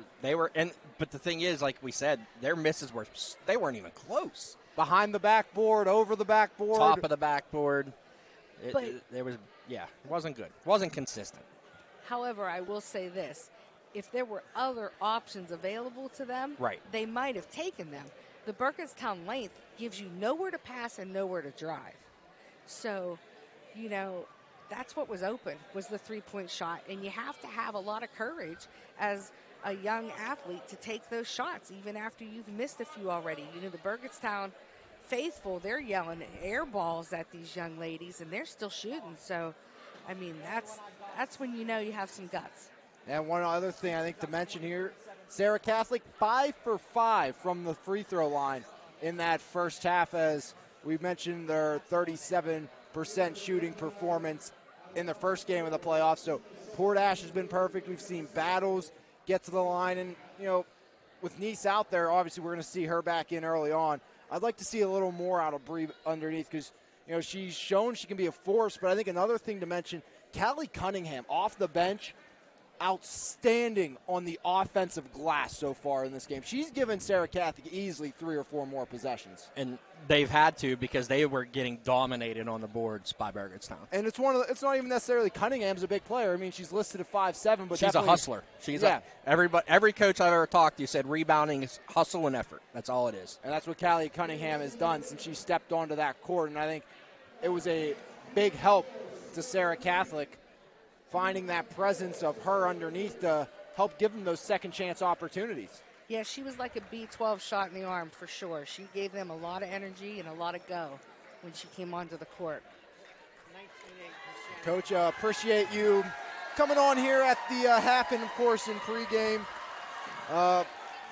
but the thing is, like we said, their misses weren't even close. Behind the backboard, over the backboard, top of the backboard. It wasn't good. It wasn't consistent. However, I will say this. If there were other options available to them, right, they might have taken them. The Burgettstown length gives you nowhere to pass and nowhere to drive. So, that's what was open, was the three-point shot. And you have to have a lot of courage as a young athlete to take those shots, even after you've missed a few already. The Burgettstown faithful, they're yelling air balls at these young ladies, and they're still shooting. So, that's when you have some guts. And one other thing I think to mention here, Serra Catholic 5 for 5 from the free throw line in that first half, as we mentioned their 37% shooting performance in the first game of the playoffs. So Portash has been perfect. We've seen Battles get to the line, and with Nice out there, obviously we're going to see her back in early on. I'd like to see a little more out of Bree underneath because she's shown she can be a force. But I think another thing to mention, Callie Cunningham off the bench, outstanding on the offensive glass so far in this game. She's given Serra Catholic easily 3 or 4 more possessions. And they've had to because they were getting dominated on the boards by Burgettstown. And it's not even necessarily Cunningham's a big player. I mean, she's listed at 5'7", but she's a hustler. Every coach I've ever talked to said rebounding is hustle and effort. That's all it is. And that's what Callie Cunningham has done since she stepped onto that court. And I think it was a big help to Serra Catholic finding that presence of her underneath to help give them those second chance opportunities. Yeah, she was like a B-12 shot in the arm for sure. She gave them a lot of energy and a lot of go when she came onto the court. Coach, appreciate you coming on here at the half and, of course, in pregame. Of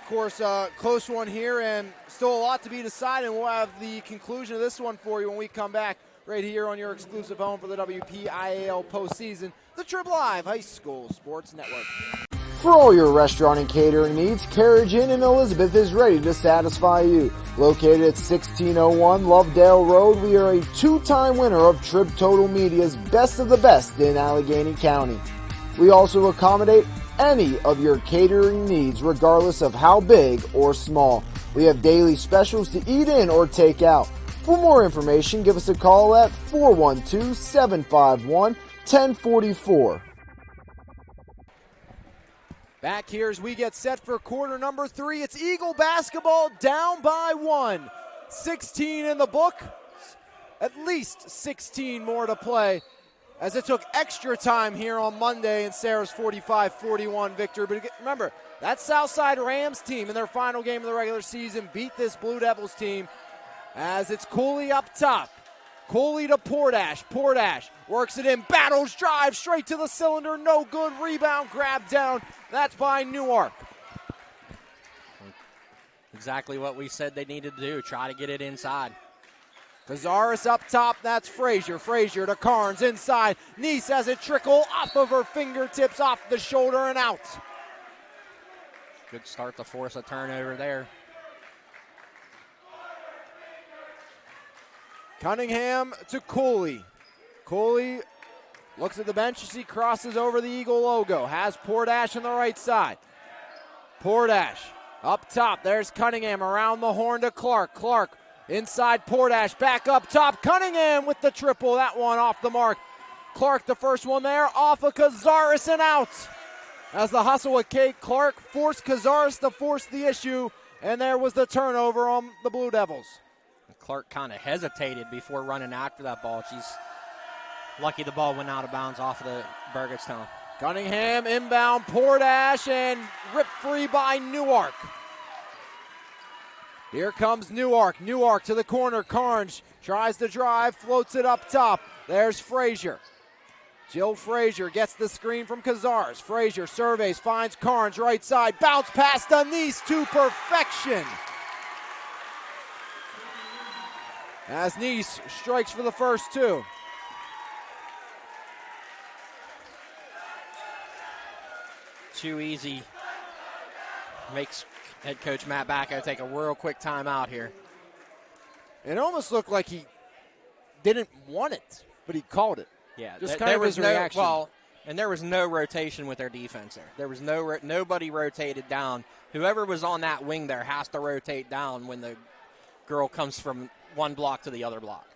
course, close one here and still a lot to be decided. We'll have the conclusion of this one for you when we come back right here on your exclusive home for the WPIAL postseason, the TRIBLive High School Sports Network. For all your restaurant and catering needs, Carriage Inn in Elizabeth is ready to satisfy you. Located at 1601 Lovedale Road, we are a 2-time winner of Trib Total Media's Best of the Best in Allegheny County. We also accommodate any of your catering needs, regardless of how big or small. We have daily specials to eat in or take out. For more information, give us a call at 412-751-1044. Back here as we get set for quarter number 3. It's Eagle basketball down by 1. 16 in the book. At least 16 more to play as it took extra time here on Monday in Serra's 45-41 victory. But remember, that Southside Rams team in their final game of the regular season beat this Blue Devils team as it's Cooley up top. Cooley to Portash. Portash works it in, battles, drive straight to the cylinder, no good. Rebound, grab down. That's by Newark. Exactly what we said they needed to do, try to get it inside. Cazares up top, that's Frazier. Frazier to Carnes inside. Neese has it trickle off of her fingertips, off the shoulder and out. Good start to force a turnover there. Cunningham to Cooley. Cooley looks at the bench as he crosses over the Eagle logo. Has Portash on the right side. Portash up top. There's Cunningham around the horn to Clark. Clark inside Portash. Back up top. Cunningham with the triple. That one off the mark. Clark the first one there. Off of Cazares and out. As the hustle with Kate Clark forced Cazares to force the issue. And there was the turnover on the Blue Devils. Clark kind of hesitated before running after that ball. She's lucky the ball went out of bounds off of the Burgettstown. Cunningham inbound, Portash, and ripped free by Newark. Here comes Newark. Newark to the corner. Carnes tries to drive, floats it up top. There's Frazier. Jill Frazier gets the screen from Cazares. Frazier surveys, finds Carnes right side. Bounce past Denise to perfection. As Neese strikes for the first two. Too easy. Makes head coach Matt Bacco take a real quick timeout here. It almost looked like he didn't want it, but he called it. Yeah, just kind of his reaction. Well, and there was no rotation with their defense there. There was nobody rotated down. Whoever was on that wing there has to rotate down when the girl comes from one block to the other block.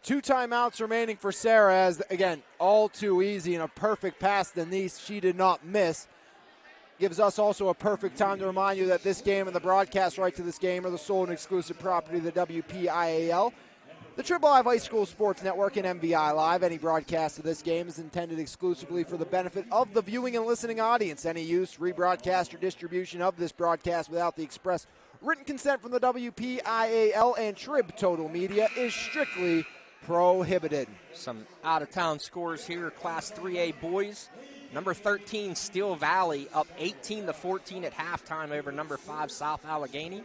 2 timeouts remaining for Serra as, again, all too easy and a perfect pass to Denise. She did not miss. Gives us also a perfect time to remind you that this game and the broadcast right to this game are the sole and exclusive property of the WPIAL, the TRIBLive High School Sports Network, and MVI Live. Any broadcast of this game is intended exclusively for the benefit of the viewing and listening audience. Any use, rebroadcast, or distribution of this broadcast without the express written consent from the WPIAL and Trib Total Media is strictly prohibited. Some out-of-town scores here. Class 3A boys. Number 13, Steel Valley, up 18-14 at halftime over number 5, South Allegheny.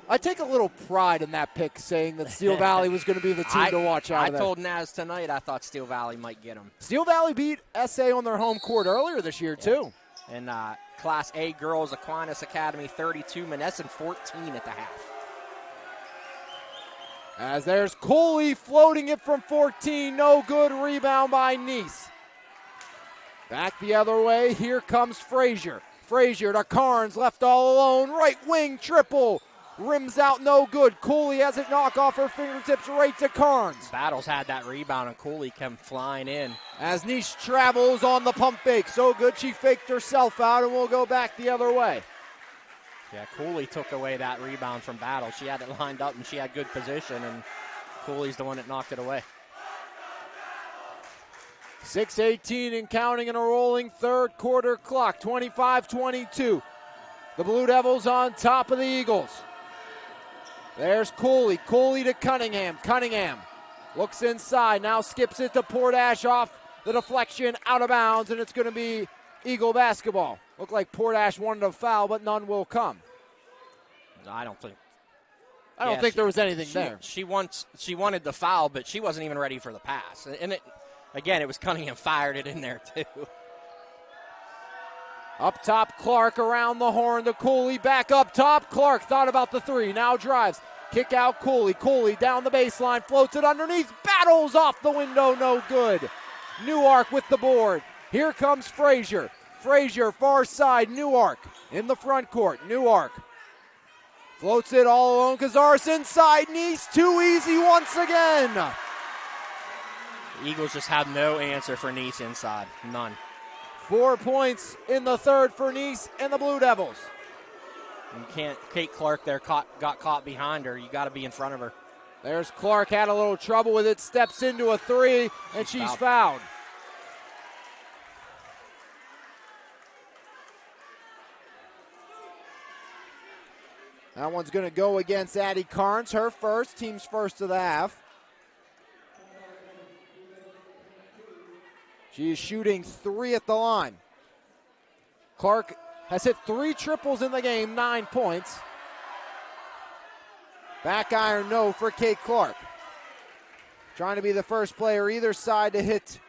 I take a little pride in that pick, saying that Steel Valley was going to be the team to watch out of there. I told Naz tonight I thought Steel Valley might get them. Steel Valley beat SA on their home court earlier this year, too. And Class A girls, Aquinas Academy 32, Monessen 14 at the half. As there's Cooley floating it from 14. No good. Rebound by Neese. Back the other way. Here comes Frazier. Frazier to Carnes. Left all alone. Right wing triple. Rims out. No good. Cooley has it knock off her fingertips right to Carnes. Battles had that rebound and Cooley came flying in. As Neese travels on the pump fake. So good she faked herself out and will go back the other way. Yeah, Cooley took away that rebound from Battle. She had it lined up and she had good position, and Cooley's the one that knocked it away. 6:18 and counting in a rolling third quarter clock. 25-22. The Blue Devils on top of the Eagles. There's Cooley. Cooley to Cunningham. Cunningham looks inside. Now skips it to Portash off the deflection, out of bounds, and it's going to be Eagle basketball. Looked like Portash wanted a foul, but none will come. I don't think there was anything there. She wanted the foul, but she wasn't even ready for the pass. And it was Cunningham fired it in there too. Up top, Clark around the horn to Cooley. Back up top, Clark thought about the three. Now drives. Kick out Cooley. Cooley down the baseline, floats it underneath. Battles off the window, no good. Newark with the board. Here comes Frazier. Frazier, far side, Newark in the front court. Newark floats it all alone. Cazares inside, Neese, too easy once again. The Eagles just have no answer for Neese inside, none. 4 points in the third for Nice and the Blue Devils. You can't, Kate Clark there got caught behind her. You got to be in front of her. There's Clark, had a little trouble with it, steps into a three, and she's fouled. That one's going to go against Addie Carnes, her first, team's first of the half. She is shooting 3 at the line. Clark has hit 3 triples in the game, 9 points. Back iron no for Kate Clark. Trying to be the first player either side to hit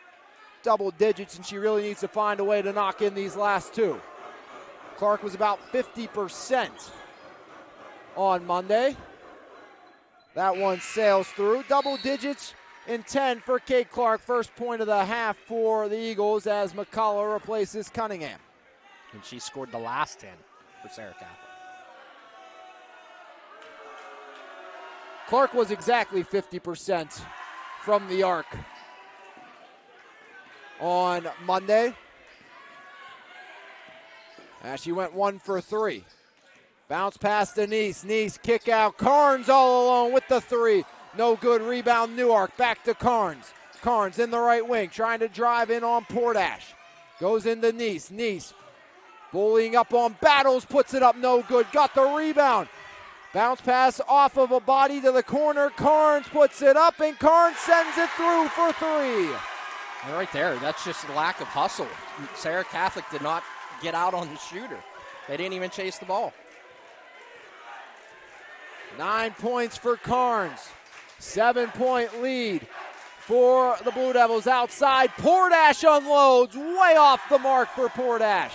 double digits, and she really needs to find a way to knock in these last 2. Clark was about 50% on Monday. That one sails through. Double digits in 10 for Kate Clark. First point of the half for the Eagles as McCullough replaces Cunningham. And she scored the last 10 for Serra Catholic. Clark was exactly 50% from the arc on Monday. As she went 1 for 3. Bounce pass to Nice. Nice kick out. Carnes all alone with the 3. No good. Rebound Newark. Back to Carnes. Carnes in the right wing trying to drive in on Portash. Goes into Nice. Nice bullying up on Battles. Puts it up. No good. Got the rebound. Bounce pass off of a body to the corner. Carnes puts it up, and Carnes sends it through for 3. And right there, that's just lack of hustle. Serra Catholic did not get out on the shooter. They didn't even chase the ball. 9 points for Carnes. 7-point lead for the Blue Devils outside. Portash unloads way off the mark for Portash.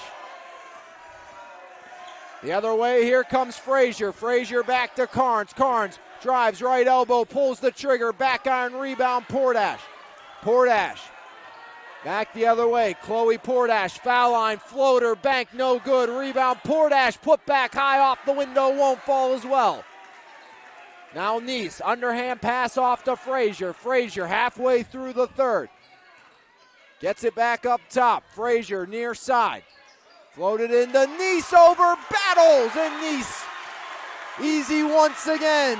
The other way, here comes Frazier. Frazier back to Carnes. Carnes drives right elbow, pulls the trigger. Back iron rebound, Portash. Portash back the other way. Chloe Portash, foul line, floater, bank, no good. Rebound, Portash, put back high off the window, won't fall as well. Now Nice, underhand pass off to Frazier. Frazier halfway through the third. Gets it back up top. Frazier near side. Floated into Nice over Battles, and Nice easy once again.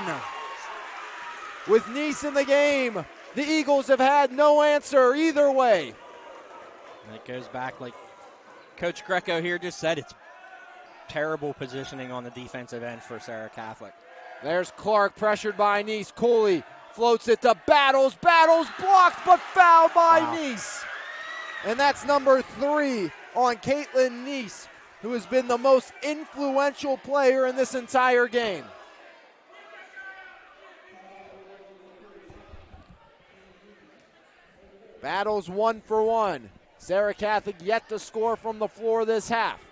With Nice in the game, the Eagles have had no answer either way. And it goes back like Coach Greco here just said, it's terrible positioning on the defensive end for Serra Catholic. There's Clark pressured by Nice. Cooley floats it to Battles. Battles blocked but fouled by Nice. And that's number 3 on Caitlin Nice, who has been the most influential player in this entire game. Battles 1 for 1. Serra Catholic yet to score from the floor this half.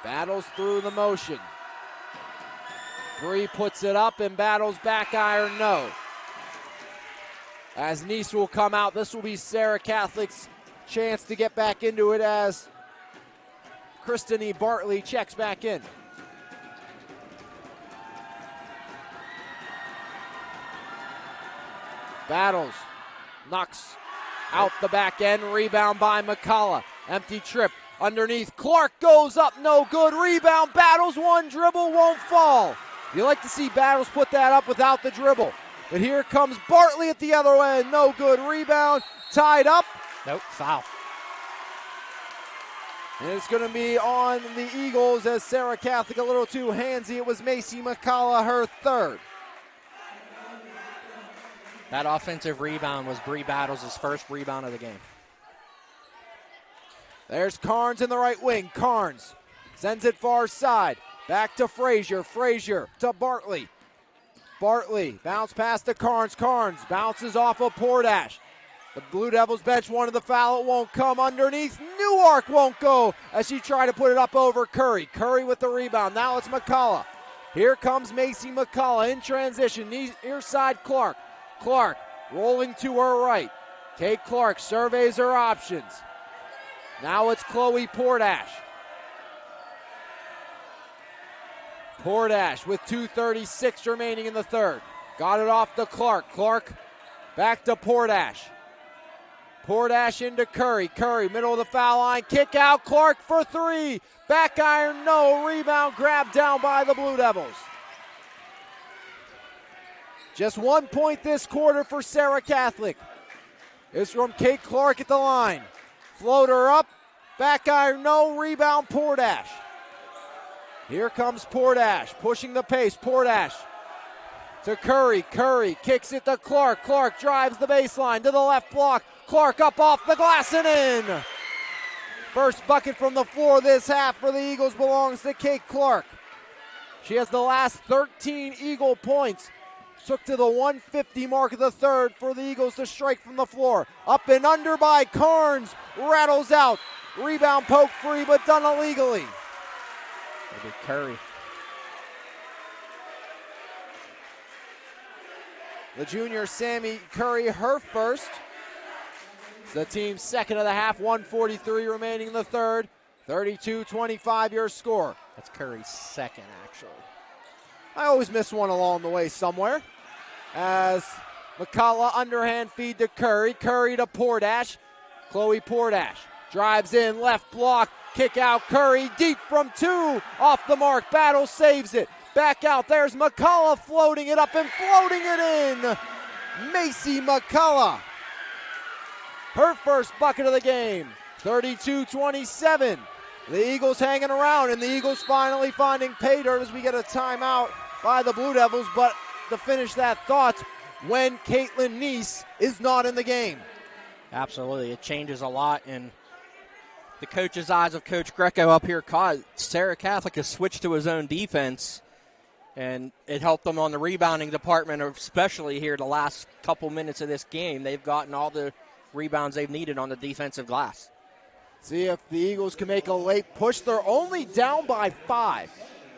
Battles through the motion. Bree puts it up and Battles back iron no. As Nice will come out, this will be Serra Catholic's chance to get back into it as Kristine Bartley checks back in. Battles knocks out the back end, rebound by McCullough. Empty trip underneath. Clark goes up, no good. Rebound, Battles, one dribble, won't fall. You like to see Battles put that up without the dribble. But here comes Bartley at the other end, no good. Rebound, tied up. Nope, foul. And it's going to be on the Eagles as Serra Catholic a little too handsy. It was Macy McCullough, her third. That offensive rebound was Bree Battles' first rebound of the game. There's Carnes in the right wing. Carnes sends it far side. Back to Frazier. Frazier to Bartley. Bartley bounce pass to Carnes. Carnes bounces off of Portash. The Blue Devils bench wanted the foul. It won't come underneath. Newark won't go as she tried to put it up over Curry. Curry with the rebound. Now it's McCullough. Here comes Macy McCullough in transition. Near side Clark. Clark rolling to her right. Kate Clark surveys her options. Now it's Chloe Portash. Portash with 2:36 remaining in the third. Got it off to Clark. Clark Back to Portash. Portash into Curry. Curry, middle of the foul line. Kick out. Clark for three. Back iron, no. Rebound grab down by the Blue Devils. Just 1 point this quarter for Serra Catholic. It's from Kate Clark at the line. Floater up. Back iron, no. Rebound, Portash. Here comes Portash, pushing the pace. Portash to Curry. Curry kicks it to Clark. Clark drives the baseline to the left block. Clark up off the glass and in. First bucket from the floor this half for the Eagles belongs to Kate Clark. She has the last 13 Eagle points. Took to the 150 mark of the third for the Eagles to strike from the floor. Up and under by Carnes. Rattles out. Rebound poke free, but done illegally. Maybe Curry. The junior Sammy Curry, her first. It's the team's second of the half, 1:43 remaining in the third. 32-25 your score. That's Curry's second, actually. I always miss one along the way somewhere. As McCullough underhand feed to Curry. Curry to Portash. Chloe Portash drives in, left block, kick out. Curry deep from two, off the mark. Battle saves it. Back out, there's McCullough floating it up and floating it in. Macy McCullough. Her first bucket of the game. 32-27. The Eagles hanging around, and the Eagles finally finding pay dirt as we get a timeout by the Blue Devils. But to finish that thought, when Caitlin Neese is not in the game. Absolutely. It changes a lot, and the coach's eyes of Coach Greco up here caught Serra Catholic has switched to his own defense, and it helped them on the rebounding department, especially here the last couple minutes of this game. They've gotten all the rebounds they've needed on the defensive glass. See if the Eagles can make a late push. They're only down by 5.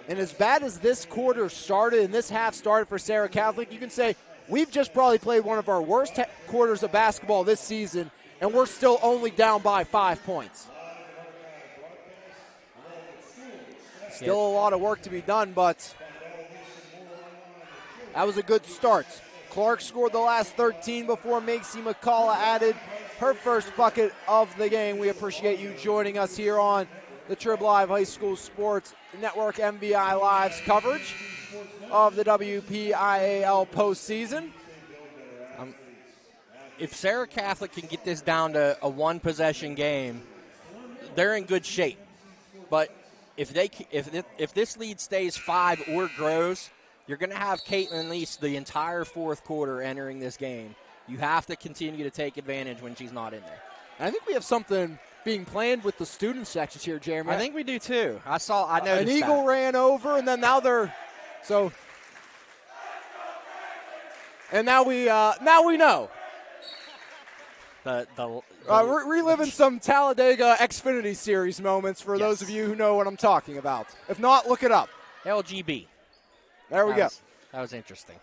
And as bad as this quarter started and this half started for Serra Catholic, you can say we've just probably played one of our worst quarters of basketball this season, and we're still only down by 5 points. Still a lot of work to be done, but that was a good start. Clark scored the last 13 before Macy McCullough added her first bucket of the game. We appreciate you joining us here on the TRIBLive High School Sports Network MVI Lives coverage of the WPIAL postseason. If Serra Catholic can get this down to a one-possession game, they're in good shape. But if this lead stays 5 or grows, you're going to have Caitlin Neese the entire fourth quarter entering this game. You have to continue to take advantage when she's not in there. I think we have something being planned with the student sections here, Jeremy. I think we do too. I noticed an Eagle ran over, and then now they're so. And now we know. Reliving some Talladega Xfinity Series moments for those of you who know what I'm talking about. If not, look it up. LGB. There we go. That was interesting.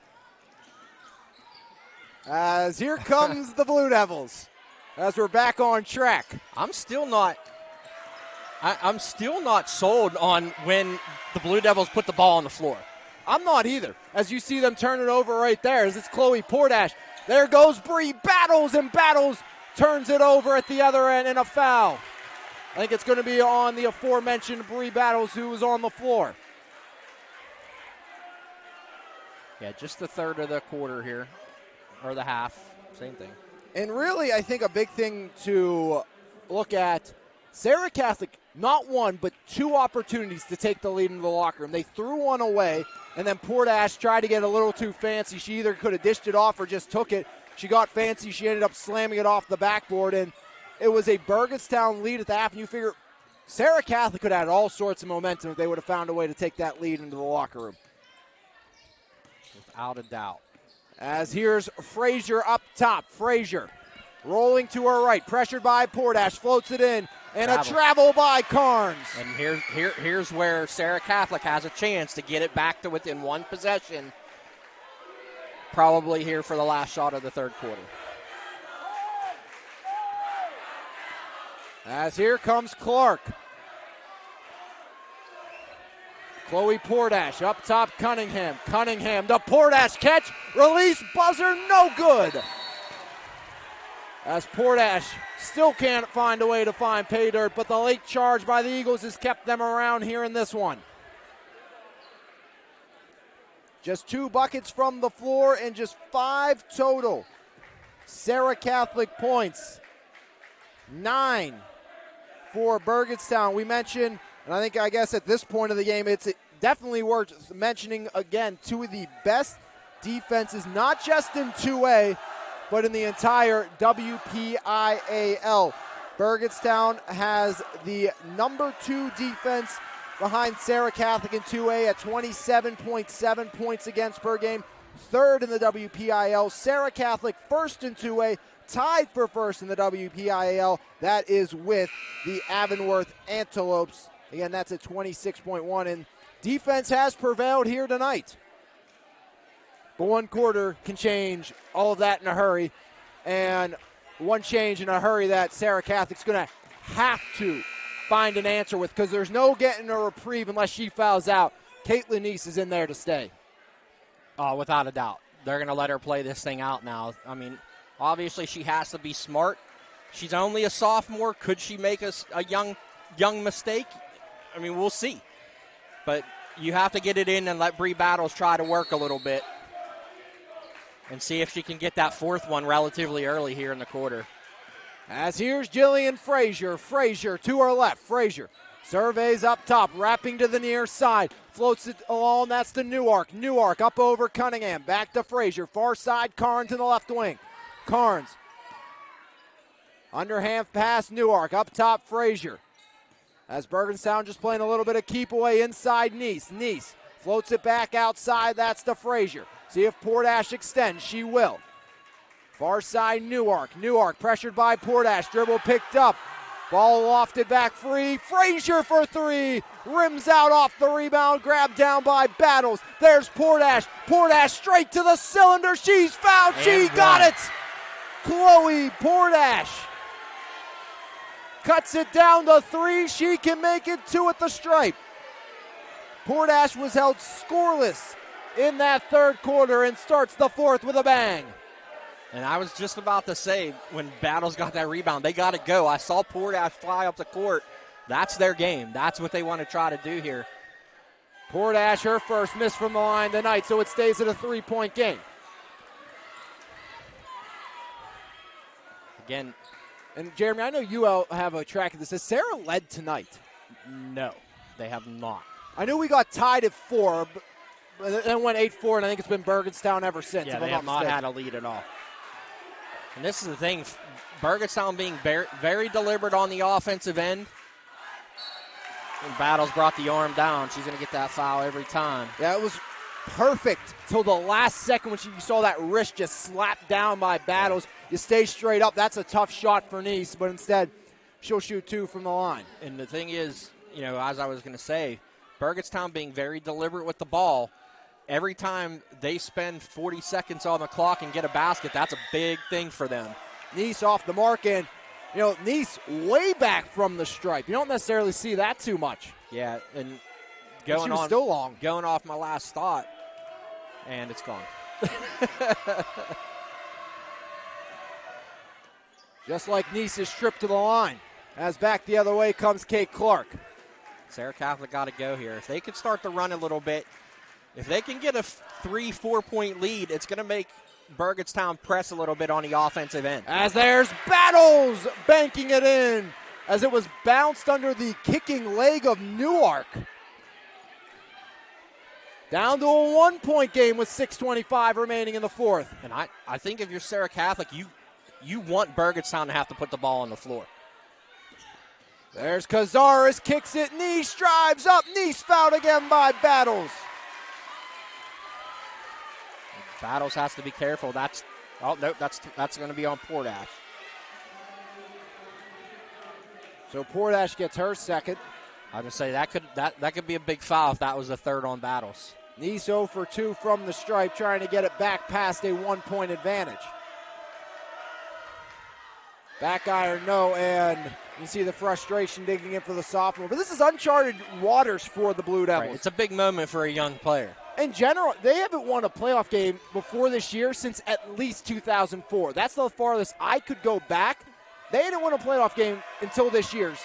As here comes the Blue Devils. As we're back on track. I'm still not sold on when the Blue Devils put the ball on the floor. I'm not either. As you see them turn it over right there, as it's Chloe Portash. There goes Bree, battles, turns it over at the other end, and a foul. I think it's going to be on the aforementioned Bree Battles, who was on the floor. Yeah, just the third of the quarter here, or the half, same thing. And really, I think a big thing to look at, Serra Catholic, not one, but 2 opportunities to take the lead into the locker room. They threw one away, and then Portash tried to get a little too fancy. She either could have dished it off or just took it. She got fancy. She ended up slamming it off the backboard, and it was a Burgettstown lead at the half, and you figure Serra Catholic could have had all sorts of momentum if they would have found a way to take that lead into the locker room. Without a doubt. As here's Frazier up top. Frazier rolling to her right, pressured by Portash, floats it in, and a travel by Carnes. And here's where Serra Catholic has a chance to get it back to within one possession, probably here for the last shot of the third quarter. As here comes Clark. Chloe Portash up top, Cunningham. Cunningham, the Portash catch, release, buzzer, no good. As Portash still can't find a way to find pay dirt, but the late charge by the Eagles has kept them around here in this one. Just 2 buckets from the floor and just 5 total. Serra Catholic points. 9 for Burgettstown. We mentioned, and I guess at this point of the game, it's definitely worth mentioning again, 2 of the best defenses, not just in 2A, but in the entire WPIAL. Burgettstown has the number 2 defense behind Serra Catholic in 2A at 27.7 points against per game. 3rd in the WPIAL. Serra Catholic first in 2A, tied for first in the WPIAL. That is with the Avonworth Antelopes. Again, that's at 26.1, and defense has prevailed here tonight. But 1 quarter can change all of that in a hurry, and one change in a hurry that Serra Catholic's going to have to find an answer with, because there's no getting a reprieve unless she fouls out. Caitlin Neese is in there to stay. Without a doubt. They're going to let her play this thing out now. I mean, obviously she has to be smart. She's only a sophomore. Could she make a young mistake? I mean, we'll see. But you have to get it in and let Bree Battles try to work a little bit and see if she can get that 4th one relatively early here in the quarter. As here's Jillian Frazier. Frazier to her left. Frazier surveys up top, wrapping to the near side. Floats it along, that's to Newark. Newark up over Cunningham. Back to Frazier. Far side, Carnes in the left wing. Carnes. Underhand pass, Newark. Up top, Frazier. As Burgettstown just playing a little bit of keep away inside Neese. Neese floats it back outside, that's to Frazier. See if Portash extends. She will. Far side, Newark. Newark pressured by Portash. Dribble picked up. Ball lofted back free. Frazier for 3. Rims out off the rebound. Grabbed down by Battles. There's Portash. Portash straight to the cylinder. She's fouled. She got it. Chloe Portash cuts it down to 3. She can make it 2 at the stripe. Portash was held scoreless in that 3rd quarter and starts the 4th with a bang. And I was just about to say, when Battles got that rebound, they got to go. I saw Portash fly up the court. That's their game. That's what they want to try to do here. Portash, her first miss from the line tonight, so it stays at a 3-point game. Again. And Jeremy, I know you have a track of this. Has Serra led tonight? No, they have not. I knew we got tied at 4, but then went 8-4, and I think it's been Burgettstown ever since. Yeah, they have not had a lead at all. And this is the thing, Burgettstown being very deliberate on the offensive end. And Battles brought the arm down. She's going to get that foul every time. Yeah, it was perfect till the last second when you saw that wrist just slapped down by Battles. Yeah. You stay straight up. That's a tough shot for Neese, but instead she'll shoot 2 from the line. And the thing is, as I was going to say, Burgettstown being very deliberate with the ball. Every time they spend 40 seconds on the clock and get a basket, that's a big thing for them. Neese off the mark, and, Neese way back from the stripe. You don't necessarily see that too much. Yeah, and still long. Going off my last thought, and it's gone. Just like Neese's trip to the line. As back the other way comes Kate Clark. Serra Catholic got to go here. If they could start to run a little bit, if they can get a 3-4 point lead, it's going to make Burgettstown press a little bit on the offensive end. As there's Battles banking it in as it was bounced under the kicking leg of Newark. Down to a 1-point game with 6:25 remaining in the 4th. And I think if you're Serra Catholic, you want Burgettstown to have to put the ball on the floor. There's Cazares, kicks it, Neese drives up, Neese fouled again by Battles. Battles has to be careful. That's going to be on Portash. So Portash gets her second. I was going to say that could be a big foul if that was the 3rd on Battles. Neese 0 for 2 from the stripe, trying to get it back past a 1-point advantage. Back iron, no, and you see the frustration digging in for the sophomore. But this is uncharted waters for the Blue Devils. Right. It's a big moment for a young player. in general, they haven't won a playoff game before this year since at least 2004. That's the farthest I could go back. They didn't win a playoff game until this year's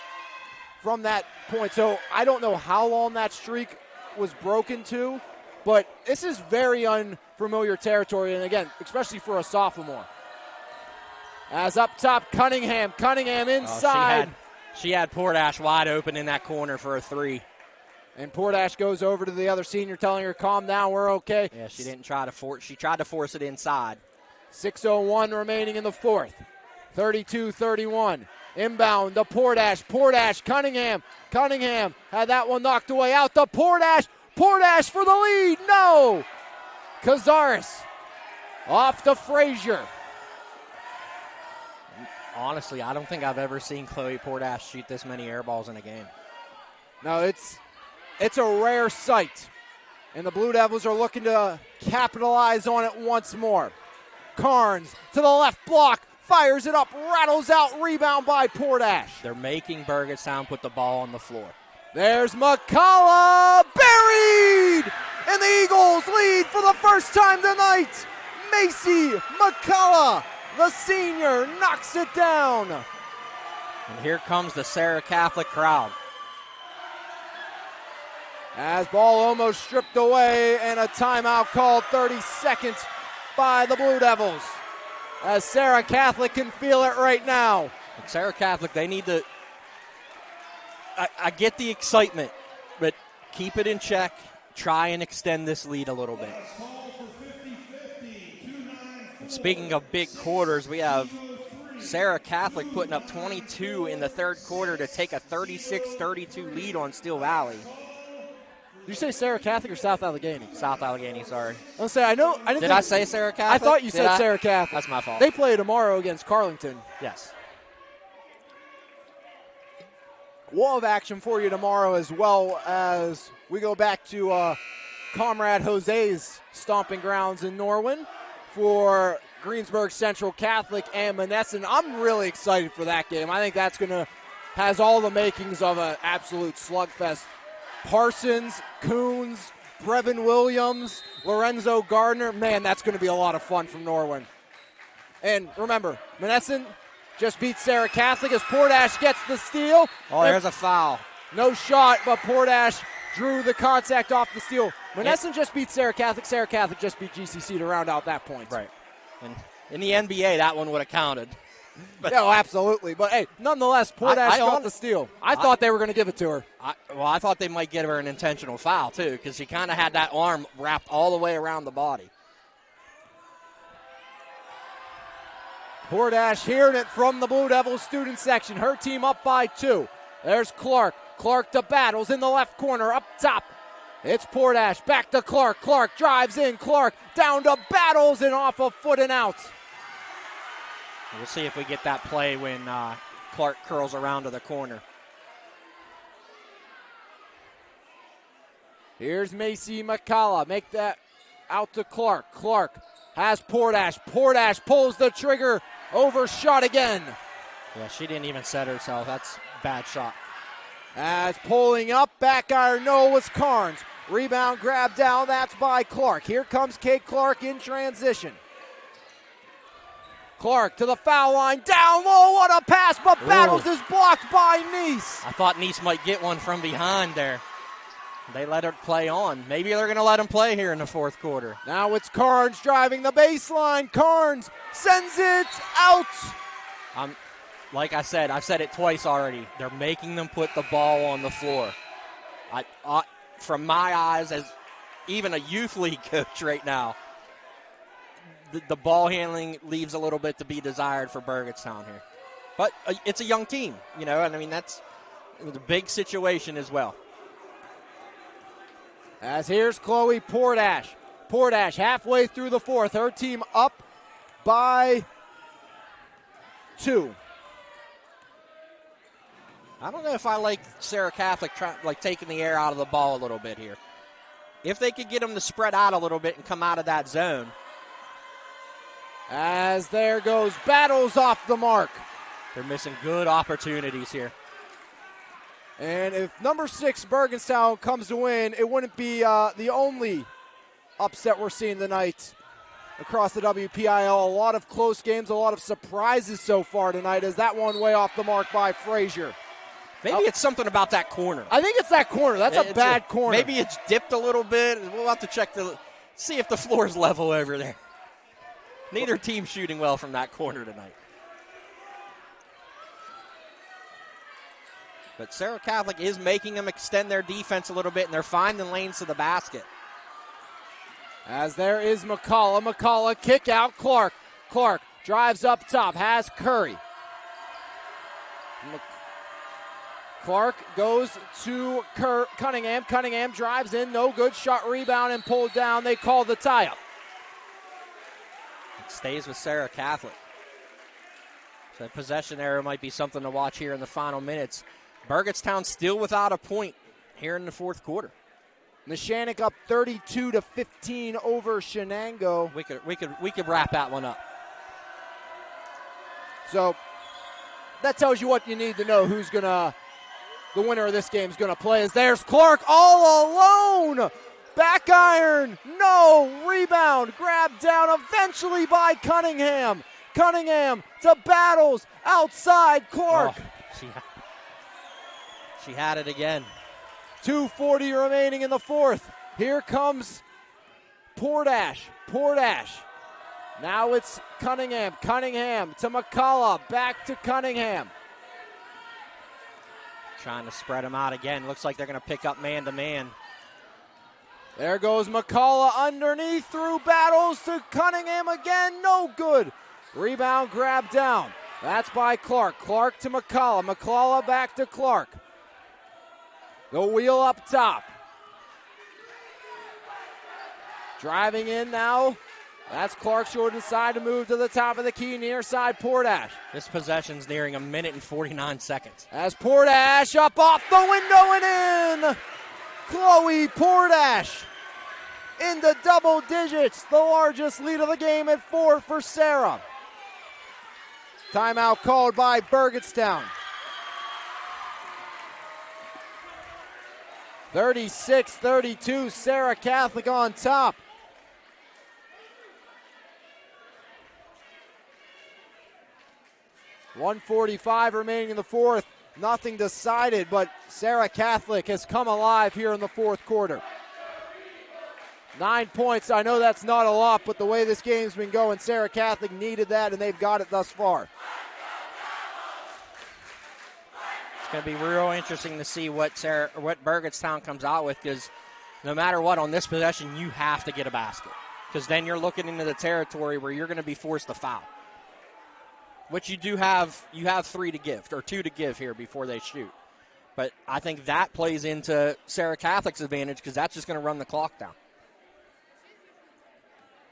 from that point. So I don't know how long that streak was broken to, but this is very unfamiliar territory, and again, especially for a sophomore. As up top, Cunningham inside. She had Portash wide open in that corner for a three. And Portash goes over to the other senior, telling her, calm down, we're okay. Yeah, she didn't try to force. She tried to force it inside. 6:01 remaining in the fourth. 32-31. Inbound to Portash. Portash, Cunningham. Cunningham had that one knocked away. Out to Portash. Portash for the lead. No. Cazares off to Frazier. Honestly, I don't think I've ever seen Chloe Portash shoot this many air balls in a game. No, it's a rare sight. And the Blue Devils are looking to capitalize on it once more. Carnes to the left block. Fires it up, rattles out, rebound by Portash. They're making Burgettstown put the ball on the floor. There's McCullough, buried! And the Eagles lead for the first time tonight. Macy McCullough, the senior, knocks it down. And here comes the Serra Catholic crowd. As ball almost stripped away and a timeout called, 30 seconds by the Blue Devils. As Serra Catholic can feel it right now. And Serra Catholic, they need to, I get the excitement, but keep it in check. Try and extend this lead a little bit. And speaking of big quarters, we have Serra Catholic putting up 22 in the third quarter to take a 36-32 lead on Steel Valley. Did you say Serra Catholic or South Allegheny? South Allegheny, sorry. I'll say I know. I didn't. Did I say Serra Catholic? I thought you said Serra Catholic. That's my fault. They play tomorrow against Carlington. Yes. We'll have action for you tomorrow as well as we go back to Comrade Jose's stomping grounds in Norwin for Greensburg Central Catholic and Monessen. I'm really excited for that game. I think that's has all the makings of an absolute slugfest. Parsons, Coons, Brevin Williams, Lorenzo Gardner. Man, that's going to be a lot of fun from Norwin. And remember, Monessen just beat Serra Catholic as Portash gets the steal. Oh, there's a foul. No shot, but Portash drew the contact off the steal. Monessen just beat Serra Catholic. Serra Catholic just beat GCC to round out that point. Right. And in the NBA, that one would have counted. No, absolutely. But, hey, nonetheless, Portash got the steal. I thought they were going to give it to her. I thought they might give her an intentional foul, too, because she kind of had that arm wrapped all the way around the body. Portash hearing it from the Blue Devils student section. Her team up by 2. There's Clark. Clark to Battles in the left corner. Up top, it's Portash. Back to Clark. Clark drives in. Clark down to Battles and off a foot and out. We'll see if we get that play when Clark curls around to the corner. Here's Macy McCullough. Make that out to Clark. Clark has Portash. Portash pulls the trigger. Overshot again. Yeah, she didn't even set herself. That's a bad shot. As pulling up, back iron, no, was Carnes. Rebound grab down, that's by Clark. Here comes Kate Clark in transition. Clark to the foul line, down low, what a pass, but Battles is blocked by Neese. I thought Neese might get one from behind there. They let her play on. Maybe they're going to let him play here in the fourth quarter. Now it's Carnes driving the baseline. Carnes sends it out. Like I said, I've said it twice already. They're making them put the ball on the floor. From my eyes, as even a youth league coach right now, the ball handling leaves a little bit to be desired for Burgettstown here. But it's a young team, and I mean, that's a big situation as well. As here's Chloe Portash. Portash halfway through the fourth. Her team up by 2. I don't know if I like Serra Catholic taking the air out of the ball a little bit here. If they could get them to spread out a little bit and come out of that zone. As there goes Battles off the mark. They're missing good opportunities here. And if number 6 Burgettstown comes to win, it wouldn't be the only upset we're seeing tonight across the WPIL. A lot of close games, a lot of surprises so far tonight, as that one way off the mark by Frazier. Maybe it's something about that corner. I think it's that corner. That's a bad corner. Maybe it's dipped a little bit. We'll have to check see if the floor is level over there. Neither team shooting well from that corner tonight. But Serra Catholic is making them extend their defense a little bit, and they're finding lanes to the basket. As there is McCullough. McCullough, kick out, Clark. Clark drives up top, has Curry. Clark goes to Cunningham. Cunningham drives in, no good. Shot, rebound, and pulled down. They call the tie-up. It stays with Serra Catholic. So possession error might be something to watch here in the final minutes. Burgettstown still without a point here in the fourth quarter. Neshannock up 32-15 over Shenango. We could wrap that one up. So that tells you what you need to know. The winner of this game is gonna play. As there's Clark all alone. Back iron, no rebound, grabbed down eventually by Cunningham. Cunningham to Battles outside Clark. Oh, she had it again. 2:40 remaining in the fourth. Here comes Portash. Now it's Cunningham. Cunningham to McCullough. Back to Cunningham. Trying to spread them out again. Looks like they're going to pick up man-to-man. There goes McCullough underneath through Battles to Cunningham again. No good. Rebound grab down. That's by Clark. Clark to McCullough. McCullough back to Clark. The wheel up top. Driving in now. That's Clark short inside to move to the top of the key near side Portash. This possession's nearing 1 minute and 49 seconds. As Portash up off the window and in. Chloe Portash into double digits. The largest lead of the game at 4 for Serra. Timeout called by Burgettstown. 36-32, Serra Catholic on top. .145 remaining in the fourth. Nothing decided, but Serra Catholic has come alive here in the fourth quarter. 9 points. I know that's not a lot, but the way this game's been going, Serra Catholic needed that, and they've got it thus far. It's going to be real interesting to see what Burgettstown comes out with, because no matter what, on this possession, you have to get a basket, because then you're looking into the territory where you're going to be forced to foul. Which you do have, 3 to give, or 2 to give here before they shoot. But I think that plays into Serra Catholic's advantage, because that's just going to run the clock down.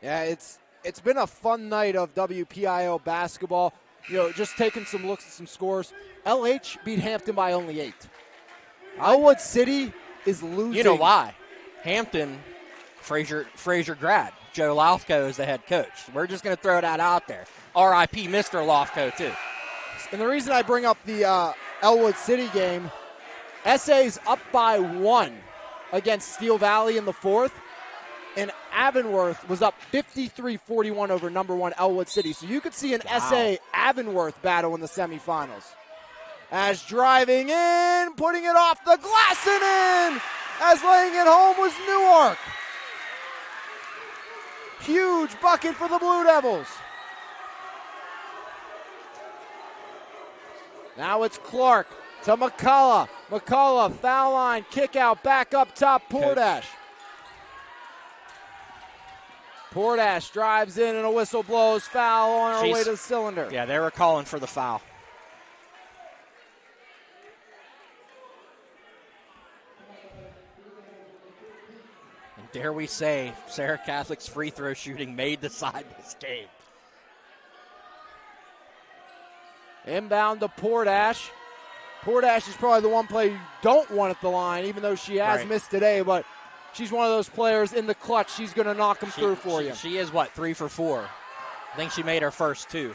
Yeah, it's been a fun night of WPIL basketball. You know, just taking some looks at some scores. LH beat Hampton by only 8. Elwood City is losing. You know why? Hampton, Frazier grad. Joe Lofko is the head coach. We're just going to throw that out there. R.I.P. Mr. Lofko, too. And the reason I bring up the Elwood City game, SA's up by 1 against Steel Valley in the fourth, and Avonworth was up 53-41 over number 1 Elwood City. So you could see an SA Avonworth battle in the semifinals. As driving in, putting it off the glass and in, as laying it home was Newark. Huge bucket for the Blue Devils. Now it's Clark to McCullough. McCullough, foul line, kick out, back up top, Portash. Portash drives in and a whistle blows, foul on her way to the cylinder. Yeah, they were calling for the foul. And dare we say, Serra Catholic's free throw shooting may decide this game. Inbound to Portash. Portash is probably the one player you don't want at the line, even though she has missed today, but she's one of those players in the clutch. She's going to knock them through for you. She is, 3 for 4. I think she made her first 2.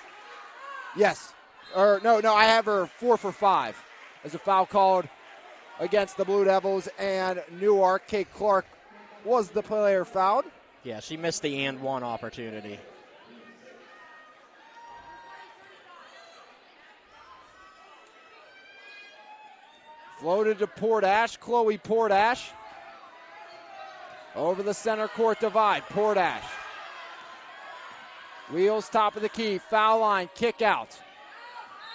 Yes. No, I have her 4 for 5 as a foul called against the Blue Devils and Newark. Kate Clark was the player fouled. Yeah, she missed the and one opportunity. Floated to Portash, Chloe Portash. Over the center court divide, Portash. Wheels top of the key, foul line, kick out.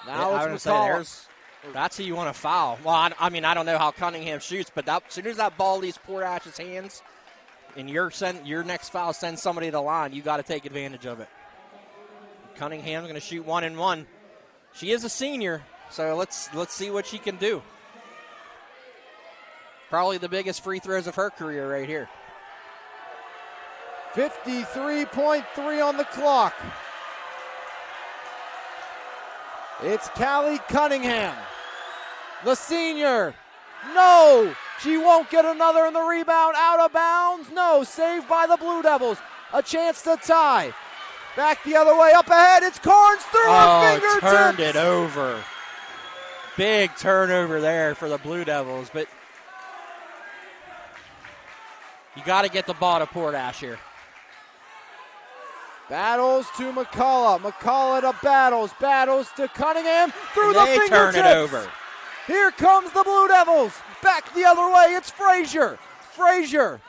Now it's McCall. That's who you want to foul. Well, I mean, I don't know how Cunningham shoots, but as soon as that ball leaves Portash's hands and your next foul sends somebody to the line, you got to take advantage of it. Cunningham's going to shoot 1 and 1. She is a senior, so let's see what she can do. Probably the biggest free throws of her career right here. 53.3 on the clock. It's Callie Cunningham, the senior. No, she won't get another in the rebound. Out of bounds. No, saved by the Blue Devils. A chance to tie. Back the other way, up ahead. It's Carnes through her fingertips. Turned it over. Big turnover there for the Blue Devils, but you got to get the ball to Portash here. Battles to McCullough. McCullough to Battles. Battles to Cunningham. Through the fingertips. Turn it over. Here comes the Blue Devils. Back the other way. It's Frazier. Frazier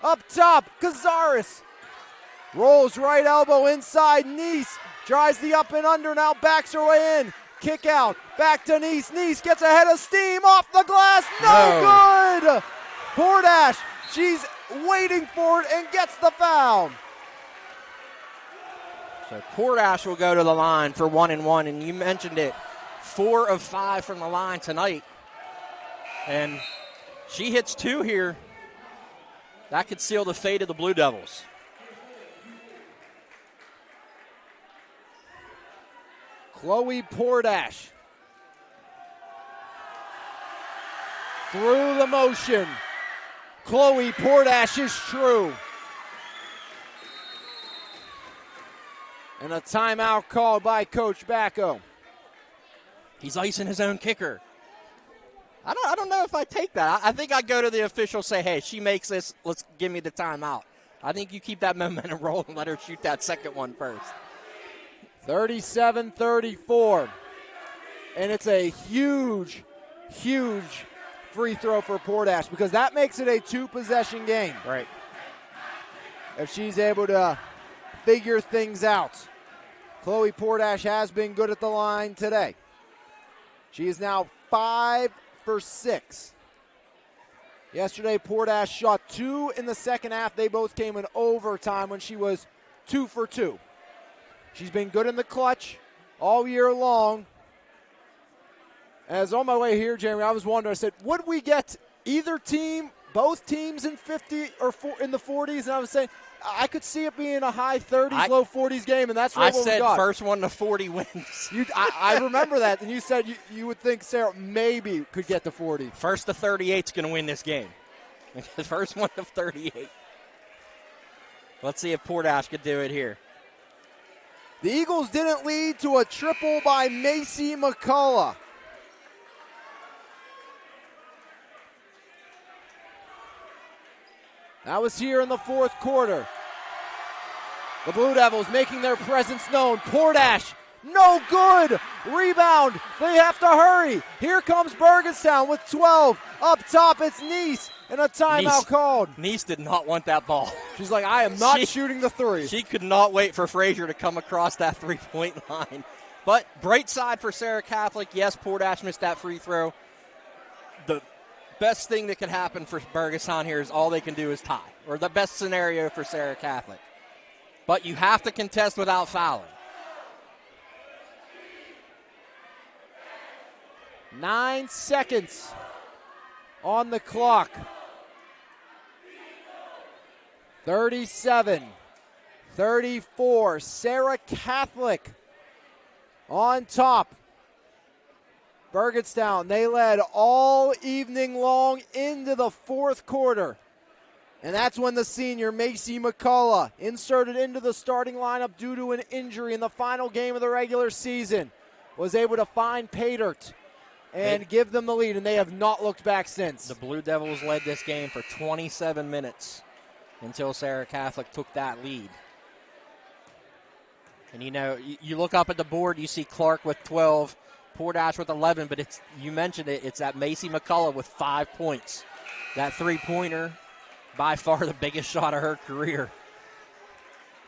up top. Cazares rolls right elbow inside. Nice tries the up and under. Now backs her way in. Kick out. Back to Nice. Nice gets ahead of steam. Off the glass. No good. Portash. She's waiting for it and gets the foul. So Portash will go to the line for 1 and 1, and you mentioned it, 4 of 5 from the line tonight. And she hits 2 here. That could seal the fate of the Blue Devils. Chloe Portash through the motion. Chloe Portash is true. And a timeout called by Coach Bacco. He's icing his own kicker. I don't know if I take that. I think I'd go to the official, say, hey, she makes this, let's give me the timeout. I think you keep that momentum rolling and let her shoot that second one first. 37-34. And it's a huge, huge free throw for Portash because that makes it a 2-possession game. Right. If she's able to figure things out. Chloe Portash has been good at the line today. She is now 5 for 6. Yesterday, Portash shot 2 in the second half. They both came in overtime when she was 2 for 2. She's been good in the clutch all year long. As on my way here, Jeremy, I was wondering, I said, would we get either team, both teams in 50 or in the 40s? And I was saying, I could see it being a high 30s, low 40s game, and that's what we got. I said first one to 40 wins. I remember that, and you said you would think Serra maybe could get to 40. First to 38 is going to win this game. The first one to 38. Let's see if Portash could do it here. The Eagles didn't lead to a triple by Macy McCullough. That was here in the fourth quarter. The Blue Devils making their presence known. Portash, no good. Rebound. They have to hurry. Here comes Burgettstown with 12. Up top, it's Nice. And a timeout called. Nice did not want that ball. She's like, I am not shooting the three. She could not wait for Frazier to come across that three-point line. But bright side for Serra Catholic, yes, Portash missed that free throw. The best thing that could happen for Burgettstown here is all they can do is tie, or the best scenario for Serra Catholic. But you have to contest without fouling. 9 seconds on the clock. 37-34. Serra Catholic on top. Burgettstown, they led all evening long into the fourth quarter. And that's when the senior, Macy McCullough, inserted into the starting lineup due to an injury in the final game of the regular season, was able to find Paydert and give them the lead, and they have not looked back since. The Blue Devils led this game for 27 minutes. until Serra Catholic took that lead. And, you look up at the board, you see Clark with 12, Portash with 11, but you mentioned it, it's that Macy McCullough with 5 points. That three-pointer, by far the biggest shot of her career,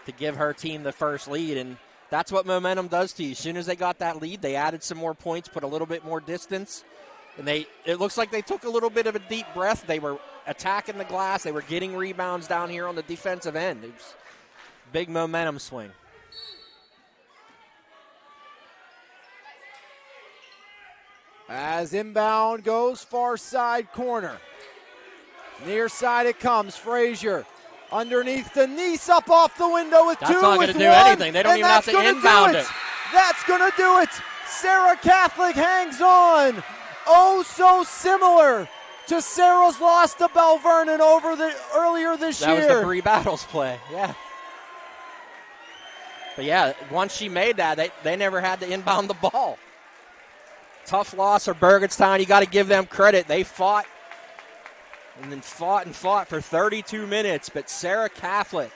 to give her team the first lead. And that's what momentum does to you. As soon as they got that lead, they added some more points, put a little bit more distance. And it looks like they took a little bit of a deep breath. They were attacking the glass. They were getting rebounds down here on the defensive end. It was a big momentum swing. As inbound goes, far side corner. Near side it comes. Frazier underneath Denise, up off the window with That's two. That's not going to do anything. They don't even have to inbound it. That's going to do it. Serra Catholic hangs on. Oh, so similar to Serra's loss to Bell Vernon earlier this year. That was the Bree Battles play, yeah. But yeah, once she made that, they never had to inbound the ball. Tough loss for Burgettstown. You got to give them credit. They fought and then fought for 32 minutes, but Serra Catholic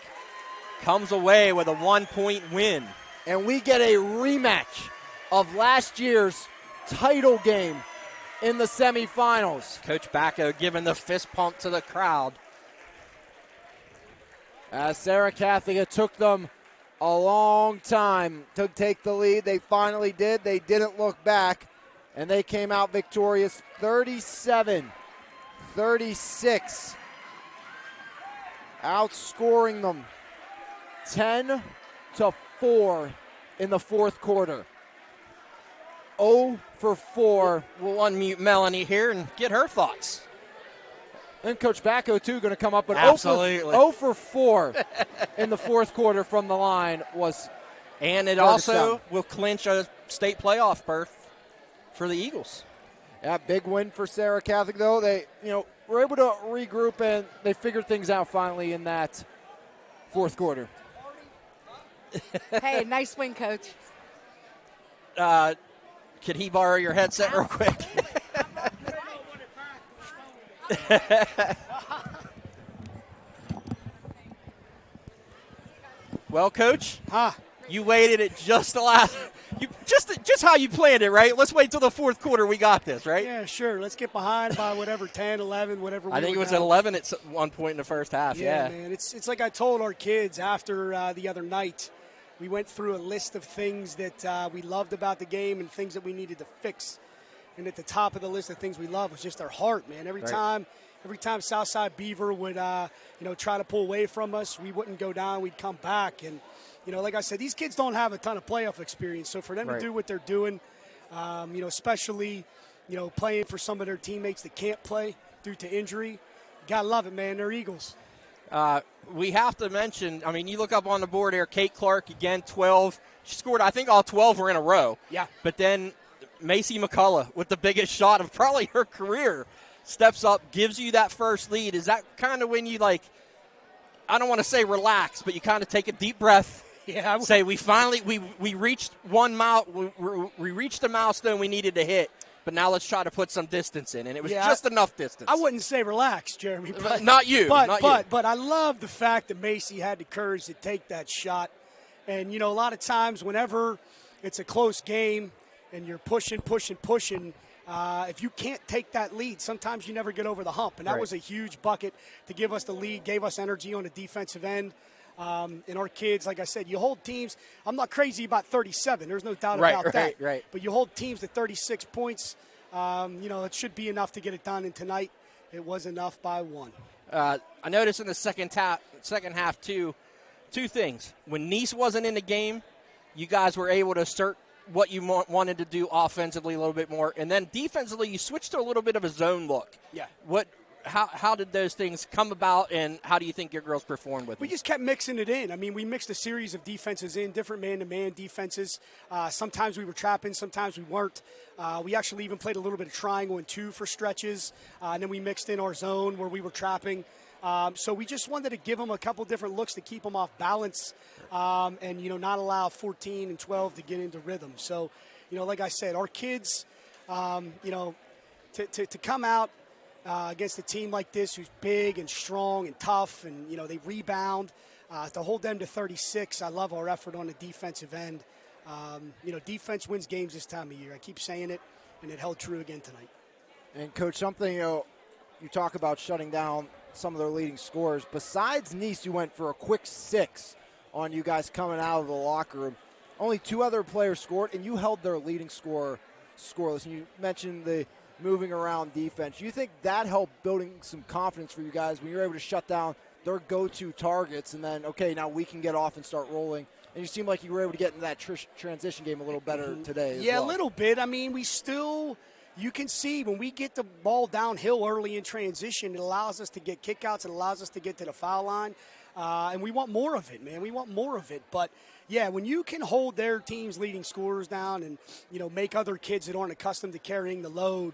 comes away with a 1-point win. And we get a rematch of last year's title game in the semifinals. Coach Bacco giving the fist pump to the crowd. Serra Catholic, it took them a long time to take the lead. They finally did. They didn't look back, and they came out victorious 37-36, outscoring them 10-4 in the fourth quarter. 0 for 4. We'll unmute Melanie here and get her thoughts. And Coach Bacco, too, going to come up with 0 for 4 in the fourth quarter from the line was. And it also will clinch a state playoff berth for the Eagles. Yeah, big win for Serra Catholic, though. They, were able to regroup, and they figured things out finally in that fourth quarter. Hey, nice win, Coach. Could he borrow your headset real quick? Well, Coach, you waited at just the last. Just how you planned it, right? Let's wait till the fourth quarter. We got this, right? Yeah, sure. Let's get behind by whatever, 10, 11, whatever. I think it was at 11 at one point in the first half. Yeah, man. It's like I told our kids after the other night. We went through a list of things that we loved about the game and things that we needed to fix. And at the top of the list of things we love was just our heart, man. Every time Southside Beaver would, try to pull away from us, we wouldn't go down. We'd come back. And, like I said, these kids don't have a ton of playoff experience. So for them to do what they're doing, especially, playing for some of their teammates that can't play due to injury, gotta love it, man. They're Eagles. We have to mention, you look up on the board here, Kate Clark, again, 12. She scored, I think all 12 were in a row. Yeah. But then Macy McCullough with the biggest shot of probably her career steps up, gives you that first lead. Is that kind of when you, I don't want to say relax, but you kind of take a deep breath, say we finally, we reached we reached the milestone we needed to hit. But now let's try to put some distance in, and it was just enough distance. I wouldn't say relax, Jeremy. But, not you. But I love the fact that Macy had the courage to take that shot. And, a lot of times whenever it's a close game and you're pushing, if you can't take that lead, sometimes you never get over the hump. And that was a huge bucket to give us the lead, gave us energy on the defensive end. And our kids, like I said, you hold teams. I'm not crazy about 37. There's no doubt about that. Right. But you hold teams to 36 points. It should be enough to get it done. And tonight, it was enough by 1. I noticed in the second half, two things. When Nice wasn't in the game, you guys were able to assert what you wanted to do offensively a little bit more. And then defensively, you switched to a little bit of a zone look. Yeah. How did those things come about, and how do you think your girls performed with it? We just kept mixing it in. We mixed a series of defenses in, different man-to-man defenses. Sometimes we were trapping, sometimes we weren't. We actually even played a little bit of triangle and 2 for stretches, and then we mixed in our zone where we were trapping. So we just wanted to give them a couple different looks to keep them off balance and, not allow 14 and 12 to get into rhythm. So, like I said, our kids, to come out against a team like this who's big and strong and tough, and, they rebound. To hold them to 36, I love our effort on the defensive end. Defense wins games this time of year. I keep saying it, and it held true again tonight. And, Coach, something, you talk about shutting down some of their leading scorers. Besides Nice, you went for a quick 6 on you guys coming out of the locker room. Only 2 other players scored, and you held their leading scorer scoreless. And you mentioned the moving around defense. You think that helped building some confidence for you guys when you're able to shut down their go-to targets and then, okay, now we can get off and start rolling? And you seem like you were able to get into that transition game a little better today as well. A little bit. I mean, you can see when we get the ball downhill early in transition, it allows us to get kickouts. It allows us to get to the foul line. And we want more of it, man. We want more of it. But, yeah, when you can hold their team's leading scorers down and, make other kids that aren't accustomed to carrying the load,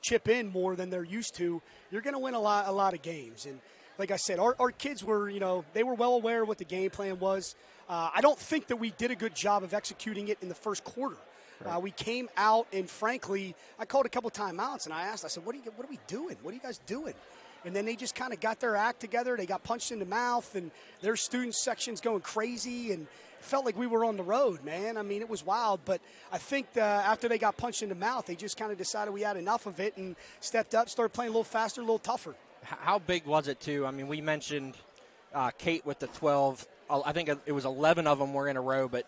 chip in more than they're used to, you're going to win a lot of games. And like I said, our kids were, they were well aware of what the game plan was. I don't think that we did a good job of executing it in the first quarter. Right. We came out, and frankly, I called a couple timeouts, and I said, what are we doing? What are you guys doing? And then they just kind of got their act together. They got punched in the mouth, and their student section's going crazy, and it felt like we were on the road, man. I mean, it was wild. But I think after they got punched in the mouth, they just kind of decided we had enough of it and stepped up, started playing a little faster, a little tougher. How big was it, too? I mean, we mentioned Kate with the 12. I think it was 11 of them were in a row, but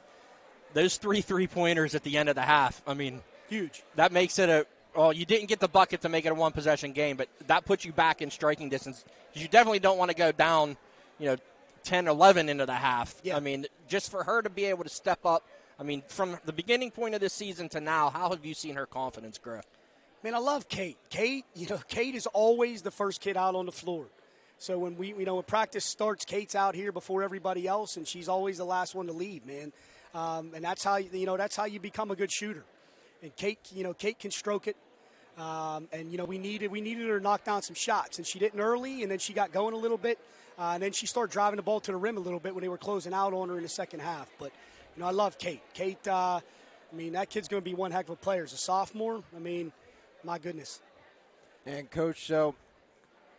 those 3 3-pointers at the end of the half, I mean, huge. That makes it you didn't get the bucket to make it a one-possession game, but that puts you back in striking distance because you definitely don't want to go down, 10-11 into the half. Yeah. I mean, just for her to be able to step up, I mean, from the beginning point of this season to now, how have you seen her confidence grow? Man, I love Kate. Kate is always the first kid out on the floor. So when when practice starts, Kate's out here before everybody else, and she's always the last one to leave, man. And that's how you become a good shooter. And Kate can stroke it. And we needed her to knock down some shots, and she didn't early, and then she got going a little bit, and then she started driving the ball to the rim a little bit when they were closing out on her in the second half. But I love Kate. Kate, that kid's going to be one heck of a player. As a sophomore, my goodness. And Coach, so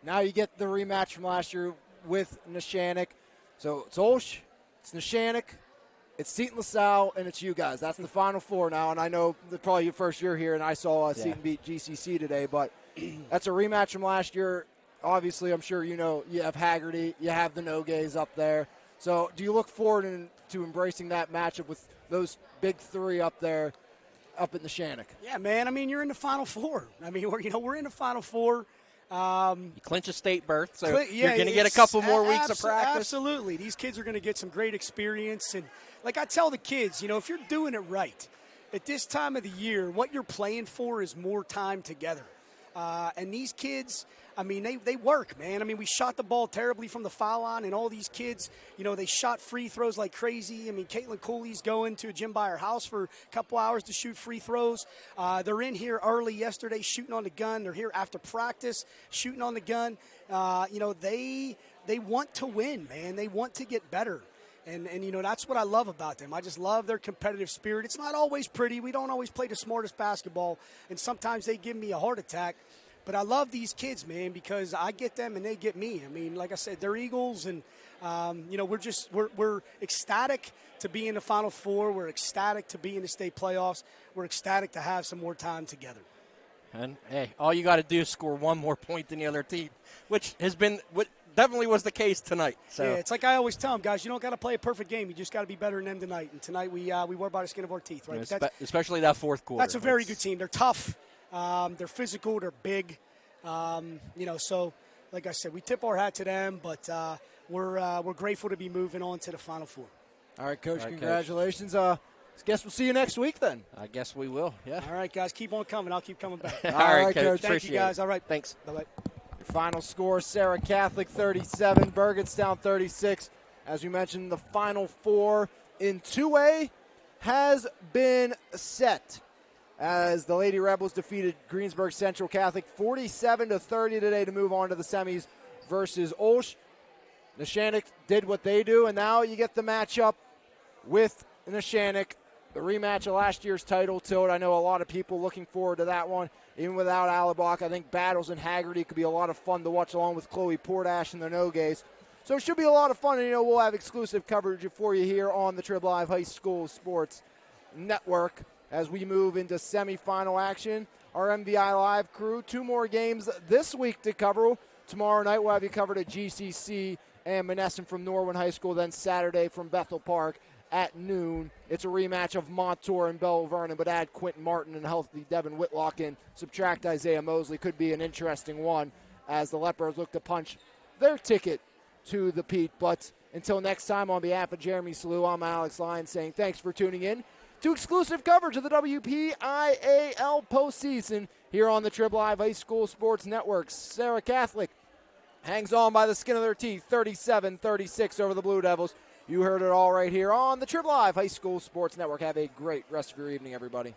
now you get the rematch from last year with Neshannock. So it's Olsh, it's Neshannock, it's Seton LaSalle, and it's you guys. That's the Final Four now, and I know probably your first year here, and I saw Seton beat GCC today, but that's a rematch from last year. Obviously, I'm sure you have Haggerty, you have the No-Gays up there. So do you look forward to embracing that matchup with those big 3 up there up in Neshannock? Yeah, man. You're in the Final Four. We're in the Final Four. You clinch a state berth, so you're going to get a couple more weeks of practice. Absolutely. These kids are going to get some great experience. And like I tell the kids, if you're doing it right, at this time of the year, what you're playing for is more time together. And these kids, they work, man. We shot the ball terribly from the foul line, and all these kids, they shot free throws like crazy. Caitlin Cooley's going to a gym by her house for a couple hours to shoot free throws. They're in here early yesterday shooting on the gun. They're here after practice shooting on the gun. They want to win, man. They want to get better. And that's what I love about them. I just love their competitive spirit. It's not always pretty. We don't always play the smartest basketball, and sometimes they give me a heart attack. But I love these kids, man, because I get them and they get me. Like I said, they're Eagles, and we're ecstatic to be in the Final Four. We're ecstatic to be in the state playoffs. We're ecstatic to have some more time together. And hey, all you got to do is score one more point than the other team, which has been definitely was the case tonight. So. Yeah, it's like I always tell them, guys, you don't got to play a perfect game. You just got to be better than them tonight. And tonight we were by the skin of our teeth, right? Especially that fourth quarter. That's a very good team. They're tough. They're physical. They're big. So like I said, we tip our hat to them, but we're grateful to be moving on to the Final Four. All right, Coach. Congratulations. I guess we'll see you next week then. I guess we will. Yeah. All right, guys. Keep on coming. I'll keep coming back. All right, Coach. Thank you, guys. All right. Thanks. Bye-bye. Your final score, Serra Catholic 37, Burgettstown 36. As we mentioned, the Final Four in 2A has been set as the Lady Rebels defeated Greensburg Central Catholic 47-30 today to move on to the semis versus Olsh. Neshannock did what they do, and now you get the matchup with Neshannock the rematch of last year's title tilt. I know a lot of people looking forward to that one. Even without Alabach, I think Battles and Haggerty could be a lot of fun to watch along with Chloe Portash and the Nogays. So it should be a lot of fun, and we'll have exclusive coverage for you here on the TRIBLive High School Sports Network as we move into semifinal action. Our MVI Live crew, 2 more games this week to cover. Tomorrow night we'll have you covered at GCC and Monessen from Norwin High School, then Saturday from Bethel Park at noon. It's a rematch of Montour and Belle Vernon, but add Quentin Martin and healthy Devin Whitlock in. Subtract Isaiah Mosley. Could be an interesting one as the Leopards look to punch their ticket to the Pete. But until next time, on behalf of Jeremy Salou, I'm Alex Lyons saying thanks for tuning in to exclusive coverage of the WPIAL postseason here on the TRIBLive High School Sports Network. Serra Catholic hangs on by the skin of their teeth, 37-36 over the Blue Devils. You heard it all right here on the TRIBLive High School Sports Network. Have a great rest of your evening, everybody.